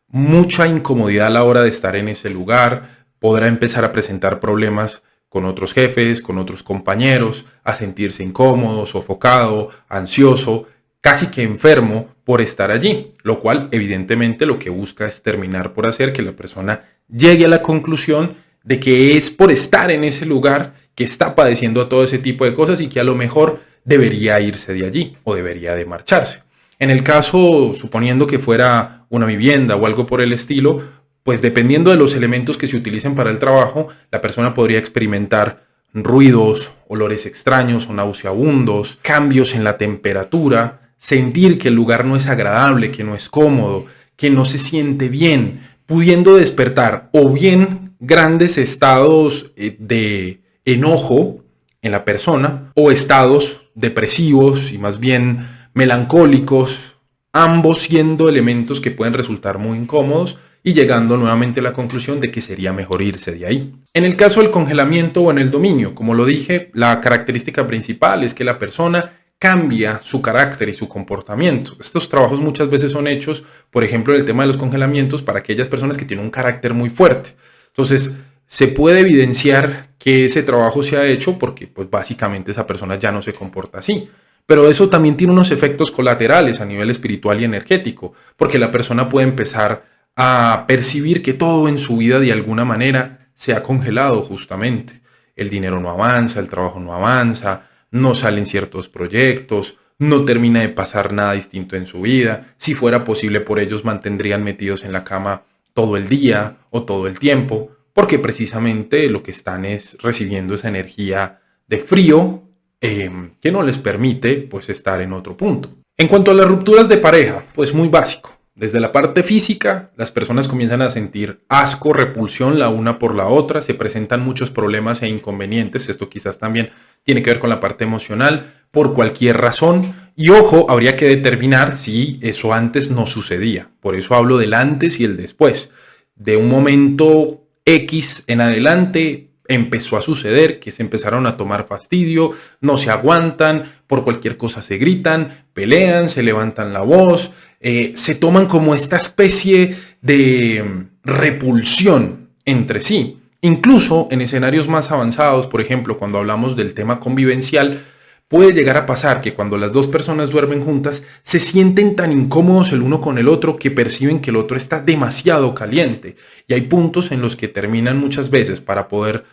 mucha incomodidad a la hora de estar en ese lugar, podrá empezar a presentar problemas con otros jefes, con otros compañeros, a sentirse incómodo, sofocado, ansioso, casi que enfermo por estar allí, lo cual evidentemente lo que busca es terminar por hacer que la persona llegue a la conclusión de que es por estar en ese lugar que está padeciendo todo ese tipo de cosas y que a lo mejor debería irse de allí o debería de marcharse. En el caso, suponiendo que fuera una vivienda o algo por el estilo, pues dependiendo de los elementos que se utilicen para el trabajo, la persona podría experimentar ruidos, olores extraños o nauseabundos, cambios en la temperatura, sentir que el lugar no es agradable, que no es cómodo, que no se siente bien, pudiendo despertar o bien grandes estados de enojo en la persona o estados depresivos y más bien melancólicos, ambos siendo elementos que pueden resultar muy incómodos y llegando nuevamente a la conclusión de que sería mejor irse de ahí. En el caso del congelamiento o en el dominio, como lo dije, la característica principal es que la persona cambia su carácter y su comportamiento. Estos trabajos muchas veces son hechos, por ejemplo, en el tema de los congelamientos, para aquellas personas que tienen un carácter muy fuerte. Entonces, se puede evidenciar que ese trabajo se ha hecho porque, pues, básicamente esa persona ya no se comporta así. Pero eso también tiene unos efectos colaterales a nivel espiritual y energético, porque la persona puede empezar a percibir que todo en su vida de alguna manera se ha congelado justamente. El dinero no avanza, el trabajo no avanza, no salen ciertos proyectos, no termina de pasar nada distinto en su vida. Si fuera posible por ellos mantendrían metidos en la cama todo el día o todo el tiempo, porque precisamente lo que están es recibiendo esa energía de frío que no les permite pues estar en otro punto. En cuanto a las rupturas de pareja, pues muy básico. Desde la parte física, las personas comienzan a sentir asco, repulsión la una por la otra, se presentan muchos problemas e inconvenientes, esto quizás también tiene que ver con la parte emocional, por cualquier razón. Y ojo, habría que determinar si eso antes no sucedía. Por eso hablo del antes y el después. De un momento X en adelante empezó a suceder que se empezaron a tomar fastidio, no se aguantan, por cualquier cosa se gritan, pelean, se levantan la voz, se toman como esta especie de repulsión entre sí. Incluso en escenarios más avanzados, por ejemplo, cuando hablamos del tema convivencial, puede llegar a pasar que cuando las dos personas duermen juntas, se sienten tan incómodos el uno con el otro que perciben que el otro está demasiado caliente. Y hay puntos en los que terminan muchas veces para poder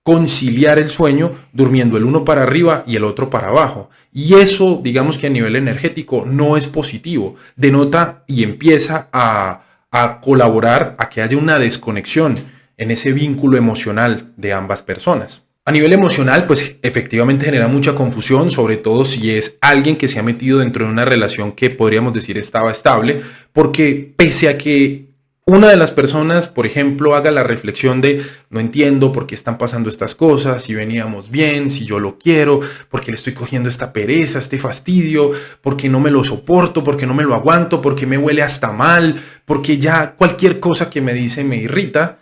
conciliar el sueño durmiendo el uno para arriba y el otro para abajo. Y eso, digamos que a nivel energético, no es positivo. Denota y empieza a colaborar a que haya una desconexión en ese vínculo emocional de ambas personas. A nivel emocional, pues efectivamente genera mucha confusión, sobre todo si es alguien que se ha metido dentro de una relación que podríamos decir estaba estable, porque pese a que una de las personas, por ejemplo, haga la reflexión de no entiendo por qué están pasando estas cosas, si veníamos bien, si yo lo quiero, por qué le estoy cogiendo esta pereza, este fastidio, por qué no me lo soporto, por qué no me lo aguanto, por qué me huele hasta mal, porque ya cualquier cosa que me dice me irrita.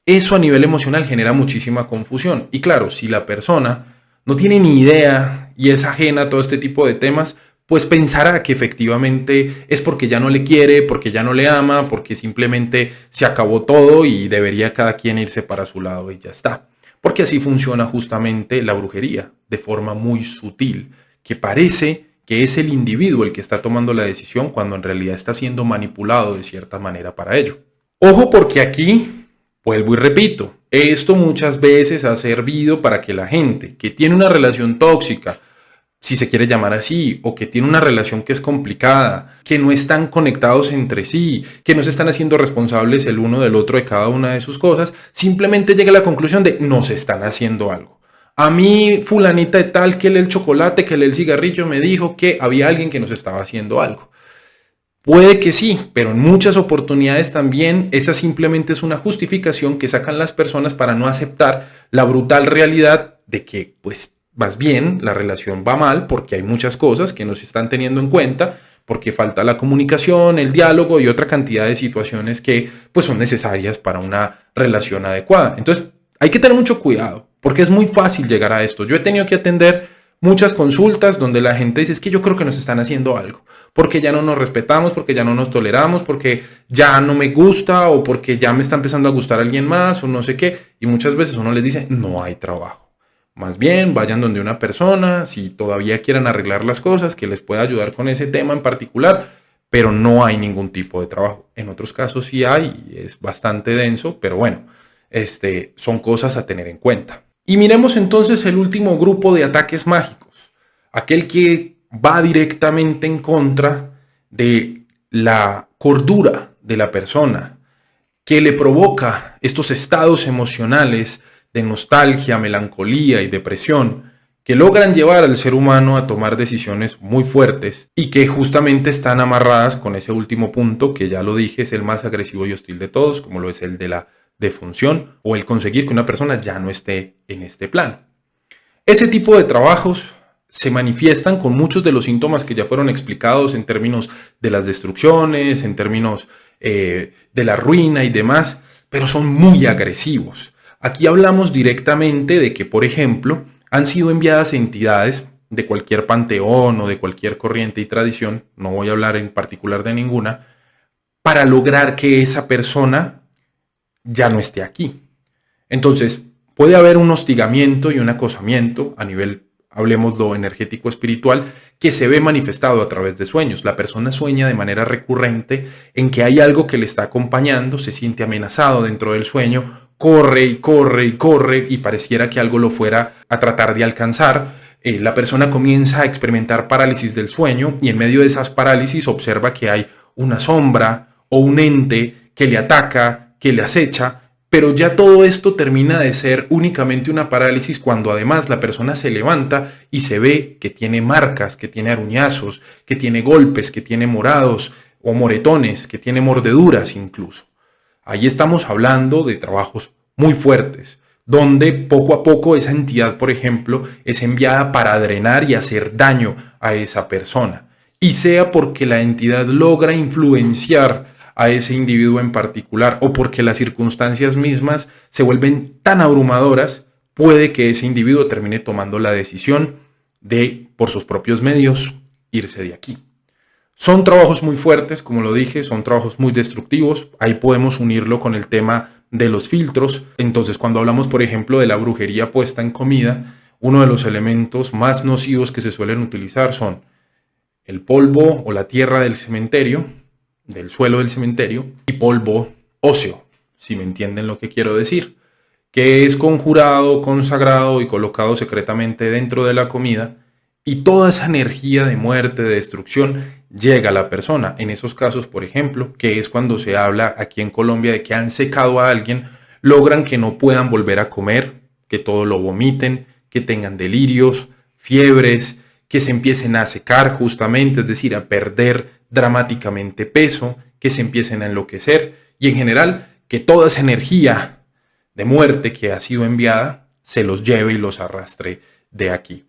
Eso a nivel emocional genera muchísima confusión. Y claro, si la persona no tiene ni idea y es ajena a todo este tipo de temas, pues pensará que efectivamente es porque ya no le quiere, porque ya no le ama, porque simplemente se acabó todo y debería cada quien irse para su lado y ya está. Porque así funciona justamente la brujería, de forma muy sutil, que parece que es el individuo el que está tomando la decisión cuando en realidad está siendo manipulado de cierta manera para ello. Ojo, porque aquí, vuelvo y repito, esto muchas veces ha servido para que la gente que tiene una relación tóxica, si se quiere llamar así, o que tiene una relación que es complicada, que no están conectados entre sí, que no se están haciendo responsables el uno del otro de cada una de sus cosas, simplemente llega a la conclusión de no se están haciendo algo. A mí fulanita de tal que lee el chocolate, que lee el cigarrillo, me dijo que había alguien que nos estaba haciendo algo. Puede que sí, pero en muchas oportunidades también esa simplemente es una justificación que sacan las personas para no aceptar la brutal realidad de que pues más bien la relación va mal porque hay muchas cosas que no se están teniendo en cuenta, porque falta la comunicación, el diálogo y otra cantidad de situaciones que pues son necesarias para una relación adecuada. Entonces hay que tener mucho cuidado porque es muy fácil llegar a esto. Yo he tenido que atender muchas consultas donde la gente dice es que yo creo que nos están haciendo algo, porque ya no nos respetamos, porque ya no nos toleramos, porque ya no me gusta o porque ya me está empezando a gustar alguien más o no sé qué. Y muchas veces uno les dice no hay trabajo. Más bien, vayan donde una persona, si todavía quieran arreglar las cosas, que les pueda ayudar con ese tema en particular, pero no hay ningún tipo de trabajo. En otros casos sí hay, es bastante denso, pero bueno, son cosas a tener en cuenta. Y miremos entonces el último grupo de ataques mágicos, aquel que va directamente en contra de la cordura de la persona, que le provoca estos estados emocionales de nostalgia, melancolía y depresión que logran llevar al ser humano a tomar decisiones muy fuertes y que justamente están amarradas con ese último punto que ya lo dije es el más agresivo y hostil de todos, como lo es el de la defunción o el conseguir que una persona ya no esté en este plano. Ese tipo de trabajos se manifiestan con muchos de los síntomas que ya fueron explicados en términos de las destrucciones, en términos de la ruina y demás, pero son muy agresivos. Aquí hablamos directamente de que, por ejemplo, han sido enviadas entidades de cualquier panteón o de cualquier corriente y tradición, no voy a hablar en particular de ninguna, para lograr que esa persona ya no esté aquí. Entonces, puede haber un hostigamiento y un acosamiento a nivel hablemos lo energético espiritual, que se ve manifestado a través de sueños. La persona sueña de manera recurrente en que hay algo que le está acompañando, se siente amenazado dentro del sueño, corre y corre y corre y pareciera que algo lo fuera a tratar de alcanzar. La persona comienza a experimentar parálisis del sueño y en medio de esas parálisis observa que hay una sombra o un ente que le ataca, que le acecha, pero ya todo esto termina de ser únicamente una parálisis cuando además la persona se levanta y se ve que tiene marcas, que tiene aruñazos, que tiene golpes, que tiene morados o moretones, que tiene mordeduras incluso. Ahí estamos hablando de trabajos muy fuertes, donde poco a poco esa entidad, por ejemplo, es enviada para drenar y hacer daño a esa persona. Y sea porque la entidad logra influenciar a ese individuo en particular o porque las circunstancias mismas se vuelven tan abrumadoras, puede que ese individuo termine tomando la decisión de, por sus propios medios, irse de aquí. Son trabajos muy fuertes, como lo dije, son trabajos muy destructivos. Ahí podemos unirlo con el tema de los filtros. Entonces, cuando hablamos, por ejemplo, de la brujería puesta en comida, uno de los elementos más nocivos que se suelen utilizar son el polvo o la tierra del cementerio, del suelo del cementerio, y polvo óseo, si me entienden lo que quiero decir, que es conjurado, consagrado y colocado secretamente dentro de la comida, y toda esa energía de muerte, de destrucción, llega a la persona. En esos casos, por ejemplo, que es cuando se habla aquí en Colombia de que han secado a alguien, logran que no puedan volver a comer, que todo lo vomiten, que tengan delirios, fiebres, que se empiecen a secar justamente, es decir, a perder dramáticamente peso, que se empiecen a enloquecer y en general que toda esa energía de muerte que ha sido enviada se los lleve y los arrastre de aquí.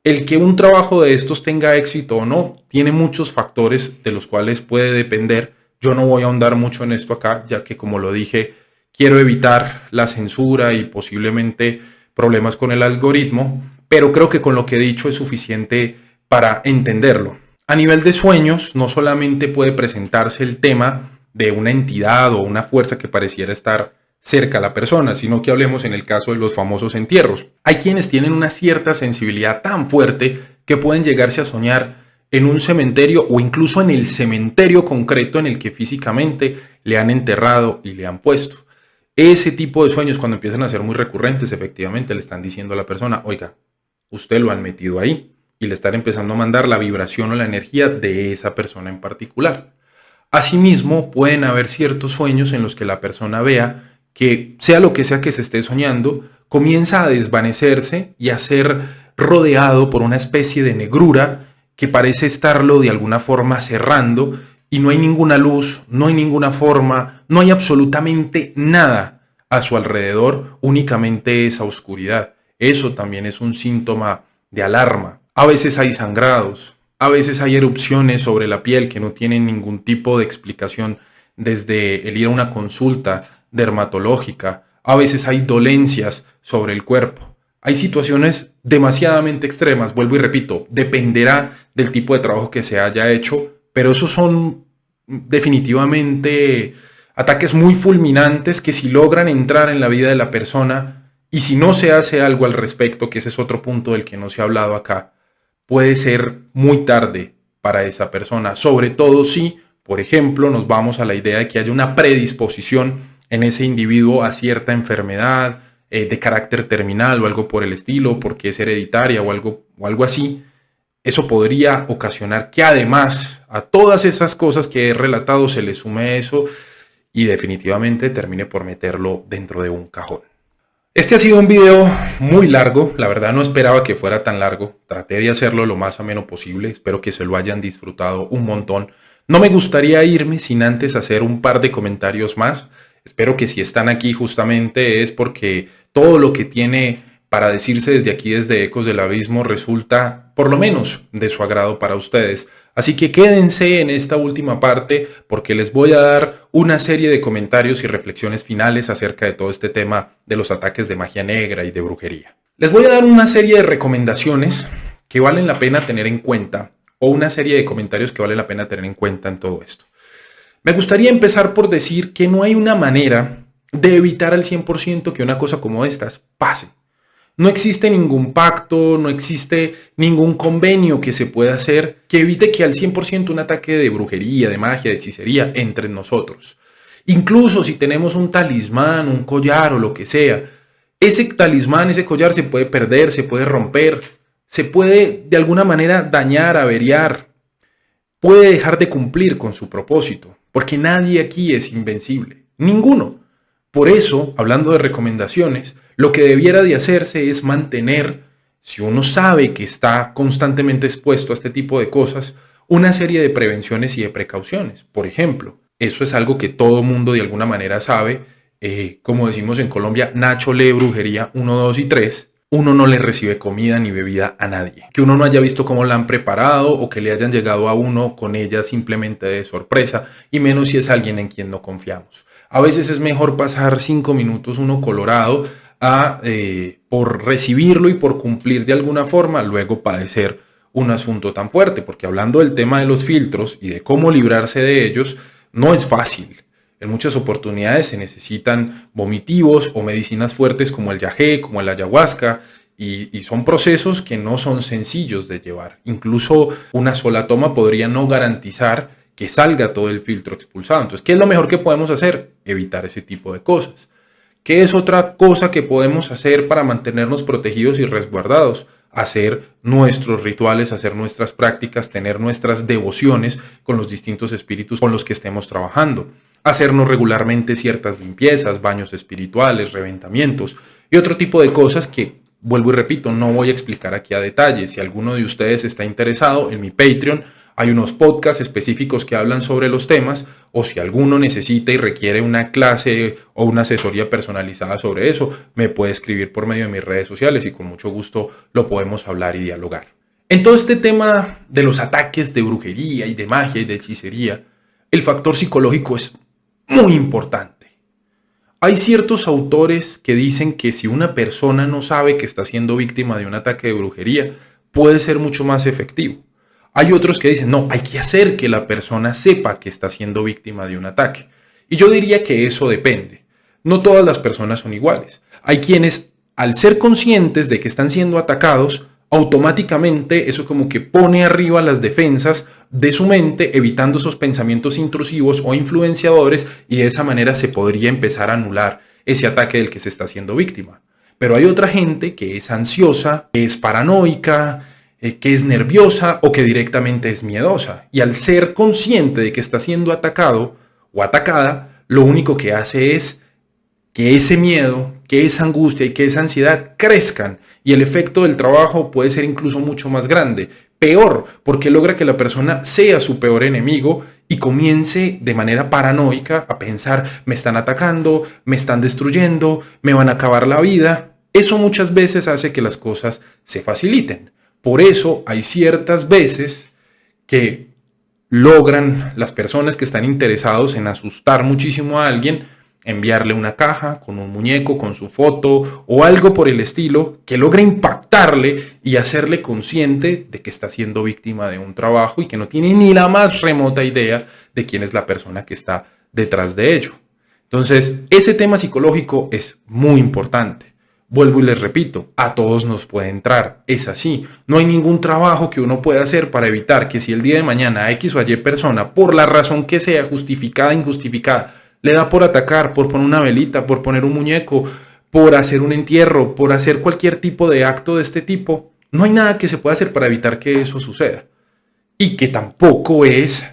El que un trabajo de estos tenga éxito o no tiene muchos factores de los cuales puede depender. Yo no voy a ahondar mucho en esto acá, ya que como lo dije, quiero evitar la censura y posiblemente problemas con el algoritmo, pero creo que con lo que he dicho es suficiente para entenderlo. A nivel de sueños, no solamente puede presentarse el tema de una entidad o una fuerza que pareciera estar cerca a la persona, sino que hablemos en el caso de los famosos entierros. Hay quienes tienen una cierta sensibilidad tan fuerte que pueden llegarse a soñar en un cementerio o incluso en el cementerio concreto en el que físicamente le han enterrado y le han puesto. Ese tipo de sueños, cuando empiezan a ser muy recurrentes, efectivamente le están diciendo a la persona, oiga, usted lo han metido ahí, y le están empezando a mandar la vibración o la energía de esa persona en particular. Asimismo, pueden haber ciertos sueños en los que la persona vea que, sea lo que sea que se esté soñando, comienza a desvanecerse y a ser rodeado por una especie de negrura que parece estarlo de alguna forma cerrando y no hay ninguna luz, no hay ninguna forma, no hay absolutamente nada a su alrededor, únicamente esa oscuridad. Eso también es un síntoma de alarma. A veces hay sangrados, a veces hay erupciones sobre la piel que no tienen ningún tipo de explicación desde el ir a una consulta dermatológica. A veces hay dolencias sobre el cuerpo. Hay situaciones demasiadamente extremas, vuelvo y repito, dependerá del tipo de trabajo que se haya hecho, pero esos son definitivamente ataques muy fulminantes que si logran entrar en la vida de la persona y si no se hace algo al respecto, que ese es otro punto del que no se ha hablado acá, puede ser muy tarde para esa persona, sobre todo si, por ejemplo, nos vamos a la idea de que haya una predisposición en ese individuo a cierta enfermedad de carácter terminal o algo por el estilo, porque es hereditaria o algo así. Eso podría ocasionar que además a todas esas cosas que he relatado se le sume eso y definitivamente termine por meterlo dentro de un cajón. Este ha sido un video muy largo, la verdad no esperaba que fuera tan largo, traté de hacerlo lo más ameno posible, espero que se lo hayan disfrutado un montón. No me gustaría irme sin antes hacer un par de comentarios más, espero que si están aquí justamente es porque todo lo que tiene para decirse desde aquí, desde Ecos del Abismo, resulta por lo menos de su agrado para ustedes. Así que quédense en esta última parte porque les voy a dar una serie de comentarios y reflexiones finales acerca de todo este tema de los ataques de magia negra y de brujería. Les voy a dar una serie de recomendaciones que valen la pena tener en cuenta o una serie de comentarios que vale la pena tener en cuenta en todo esto. Me gustaría empezar por decir que no hay una manera de evitar al 100% que una cosa como estas pase. No existe ningún pacto, no existe ningún convenio que se pueda hacer que evite que al 100% un ataque de brujería, de magia, de hechicería entre en nosotros. Incluso si tenemos un talismán, un collar o lo que sea, ese talismán, ese collar se puede perder, se puede romper, se puede de alguna manera dañar, averiar, puede dejar de cumplir con su propósito, porque nadie aquí es invencible, ninguno. Por eso, hablando de recomendaciones, lo que debiera de hacerse es mantener, si uno sabe que está constantemente expuesto a este tipo de cosas, una serie de prevenciones y de precauciones. Por ejemplo, eso es algo que todo mundo de alguna manera sabe, como decimos en Colombia, Nacho lee brujería 1, 2 y 3. Uno no le recibe comida ni bebida a nadie. Que uno no haya visto cómo la han preparado o que le hayan llegado a uno con ella simplemente de sorpresa, y menos si es alguien en quien no confiamos. A veces es mejor pasar 5 minutos uno colorado por recibirlo y por cumplir de alguna forma, luego padecer un asunto tan fuerte, porque hablando del tema de los filtros y de cómo librarse de ellos, no es fácil. En muchas oportunidades se necesitan vomitivos o medicinas fuertes como el yagé, como el ayahuasca, y son procesos que no son sencillos de llevar. Incluso una sola toma podría no garantizar que salga todo el filtro expulsado. Entonces, ¿qué es lo mejor que podemos hacer? Evitar ese tipo de cosas. ¿Qué es otra cosa que podemos hacer para mantenernos protegidos y resguardados? Hacer nuestros rituales, hacer nuestras prácticas, tener nuestras devociones con los distintos espíritus con los que estemos trabajando. Hacernos regularmente ciertas limpiezas, baños espirituales, reventamientos y otro tipo de cosas que, vuelvo y repito, no voy a explicar aquí a detalle. Si alguno de ustedes está interesado, en mi Patreon hay unos podcasts específicos que hablan sobre los temas, o si alguno necesita y requiere una clase o una asesoría personalizada sobre eso, me puede escribir por medio de mis redes sociales y con mucho gusto lo podemos hablar y dialogar. En todo este tema de los ataques de brujería y de magia y de hechicería, el factor psicológico es muy importante. Hay ciertos autores que dicen que si una persona no sabe que está siendo víctima de un ataque de brujería, puede ser mucho más efectivo. Hay otros que dicen, no, hay que hacer que la persona sepa que está siendo víctima de un ataque. Y yo diría que eso depende. No todas las personas son iguales. Hay quienes, al ser conscientes de que están siendo atacados, automáticamente eso como que pone arriba las defensas de su mente, evitando esos pensamientos intrusivos o influenciadores, y de esa manera se podría empezar a anular ese ataque del que se está haciendo víctima. Pero hay otra gente que es ansiosa, que es paranoica, que es nerviosa o que directamente es miedosa. Y al ser consciente de que está siendo atacado o atacada, lo único que hace es que ese miedo, que esa angustia y que esa ansiedad crezcan. Y el efecto del trabajo puede ser incluso mucho más grande. Peor, porque logra que la persona sea su peor enemigo y comience de manera paranoica a pensar, me están atacando, me están destruyendo, me van a acabar la vida. Eso muchas veces hace que las cosas se faciliten. Por eso hay ciertas veces que logran las personas que están interesados en asustar muchísimo a alguien, enviarle una caja con un muñeco, con su foto o algo por el estilo que logra impactarle y hacerle consciente de que está siendo víctima de un trabajo y que no tiene ni la más remota idea de quién es la persona que está detrás de ello. Entonces, ese tema psicológico es muy importante. Vuelvo y les repito, a todos nos puede entrar, es así. No hay ningún trabajo que uno pueda hacer para evitar que si el día de mañana X o Y persona, por la razón que sea, justificada, injustificada, le da por atacar, por poner una velita, por poner un muñeco, por hacer un entierro, por hacer cualquier tipo de acto de este tipo, no hay nada que se pueda hacer para evitar que eso suceda. Y que tampoco es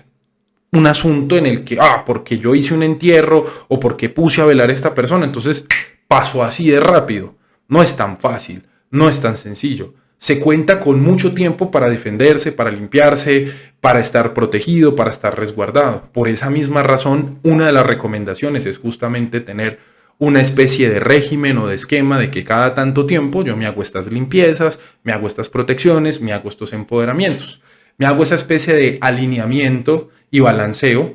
un asunto en el que, porque yo hice un entierro o porque puse a velar a esta persona, entonces pasó así de rápido. No es tan fácil, no es tan sencillo. Se cuenta con mucho tiempo para defenderse, para limpiarse, para estar protegido, para estar resguardado. Por esa misma razón, una de las recomendaciones es justamente tener una especie de régimen o de esquema de que cada tanto tiempo yo me hago estas limpiezas, me hago estas protecciones, me hago estos empoderamientos. Me hago esa especie de alineamiento y balanceo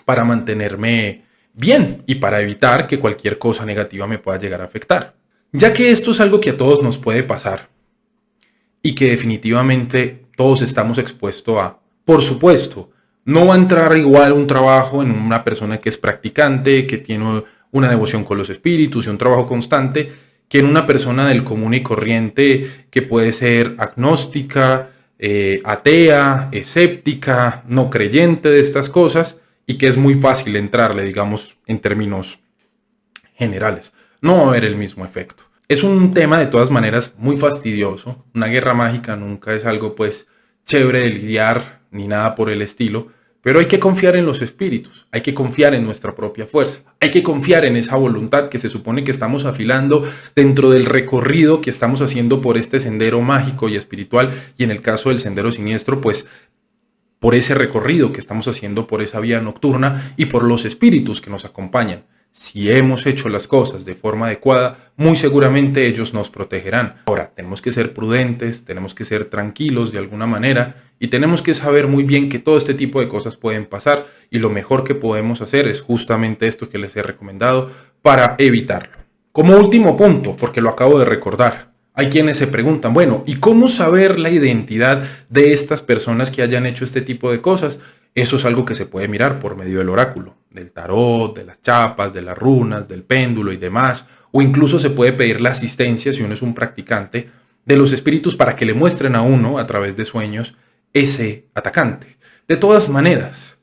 para mantenerme bien y para evitar que cualquier cosa negativa me pueda llegar a afectar. Ya que esto es algo que a todos nos puede pasar y que definitivamente todos estamos expuestos a, por supuesto, no va a entrar igual un trabajo en una persona que es practicante, que tiene una devoción con los espíritus y un trabajo constante, que en una persona del común y corriente que puede ser agnóstica, atea, escéptica, no creyente de estas cosas y que es muy fácil entrarle, digamos, en términos generales. No va a haber el mismo efecto. Es un tema de todas maneras muy fastidioso. Una guerra mágica nunca es algo pues chévere de lidiar ni nada por el estilo, pero hay que confiar en los espíritus, hay que confiar en nuestra propia fuerza, hay que confiar en esa voluntad que se supone que estamos afilando dentro del recorrido que estamos haciendo por este sendero mágico y espiritual, y en el caso del sendero siniestro, pues por ese recorrido que estamos haciendo por esa vía nocturna y por los espíritus que nos acompañan. Si hemos hecho las cosas de forma adecuada, muy seguramente ellos nos protegerán. Ahora, tenemos que ser prudentes, tenemos que ser tranquilos de alguna manera y tenemos que saber muy bien que todo este tipo de cosas pueden pasar y lo mejor que podemos hacer es justamente esto que les he recomendado para evitarlo. Como último punto, porque lo acabo de recordar, hay quienes se preguntan, bueno, ¿y cómo saber la identidad de estas personas que hayan hecho este tipo de cosas? Eso es algo que se puede mirar por medio del oráculo, del tarot, de las chapas, de las runas, del péndulo y demás. O incluso se puede pedir la asistencia, si uno es un practicante, de los espíritus para que le muestren a uno, a través de sueños, ese atacante. De todas maneras,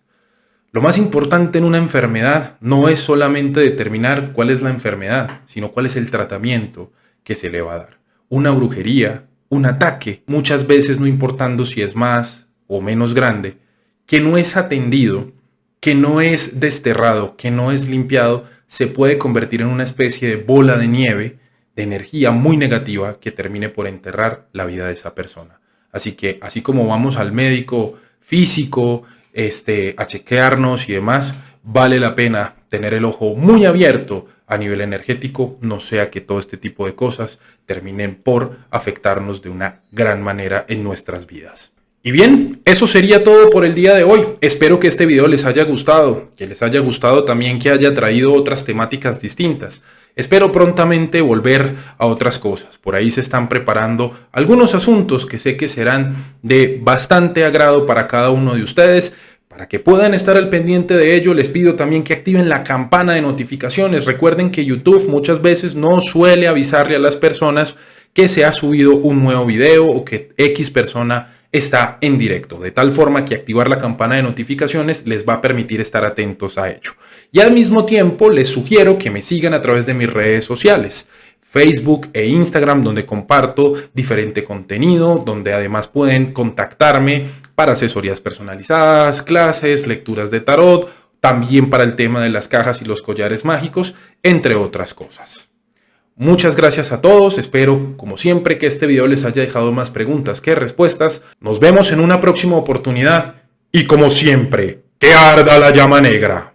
lo más importante en una enfermedad no es solamente determinar cuál es la enfermedad, sino cuál es el tratamiento que se le va a dar. Una brujería, un ataque, muchas veces no importando si es más o menos grande, que no es atendido, que no es desterrado, que no es limpiado, se puede convertir en una especie de bola de nieve, de energía muy negativa que termine por enterrar la vida de esa persona. Así que, así como vamos al médico físico, a chequearnos y demás, vale la pena tener el ojo muy abierto a nivel energético, no sea que todo este tipo de cosas terminen por afectarnos de una gran manera en nuestras vidas. Y bien, eso sería todo por el día de hoy. Espero que este video les haya gustado, que les haya gustado también que haya traído otras temáticas distintas. Espero prontamente volver a otras cosas. Por ahí se están preparando algunos asuntos que sé que serán de bastante agrado para cada uno de ustedes. Para que puedan estar al pendiente de ello, les pido también que activen la campana de notificaciones. Recuerden que YouTube muchas veces no suele avisarle a las personas que se ha subido un nuevo video o que X persona está en directo, de tal forma que activar la campana de notificaciones les va a permitir estar atentos a ello. Y al mismo tiempo les sugiero que me sigan a través de mis redes sociales, Facebook e Instagram, donde comparto diferente contenido, donde además pueden contactarme para asesorías personalizadas, clases, lecturas de tarot, también para el tema de las cajas y los collares mágicos, entre otras cosas. Muchas gracias a todos, espero como siempre que este video les haya dejado más preguntas que respuestas. Nos vemos en una próxima oportunidad y como siempre, que arda la llama negra.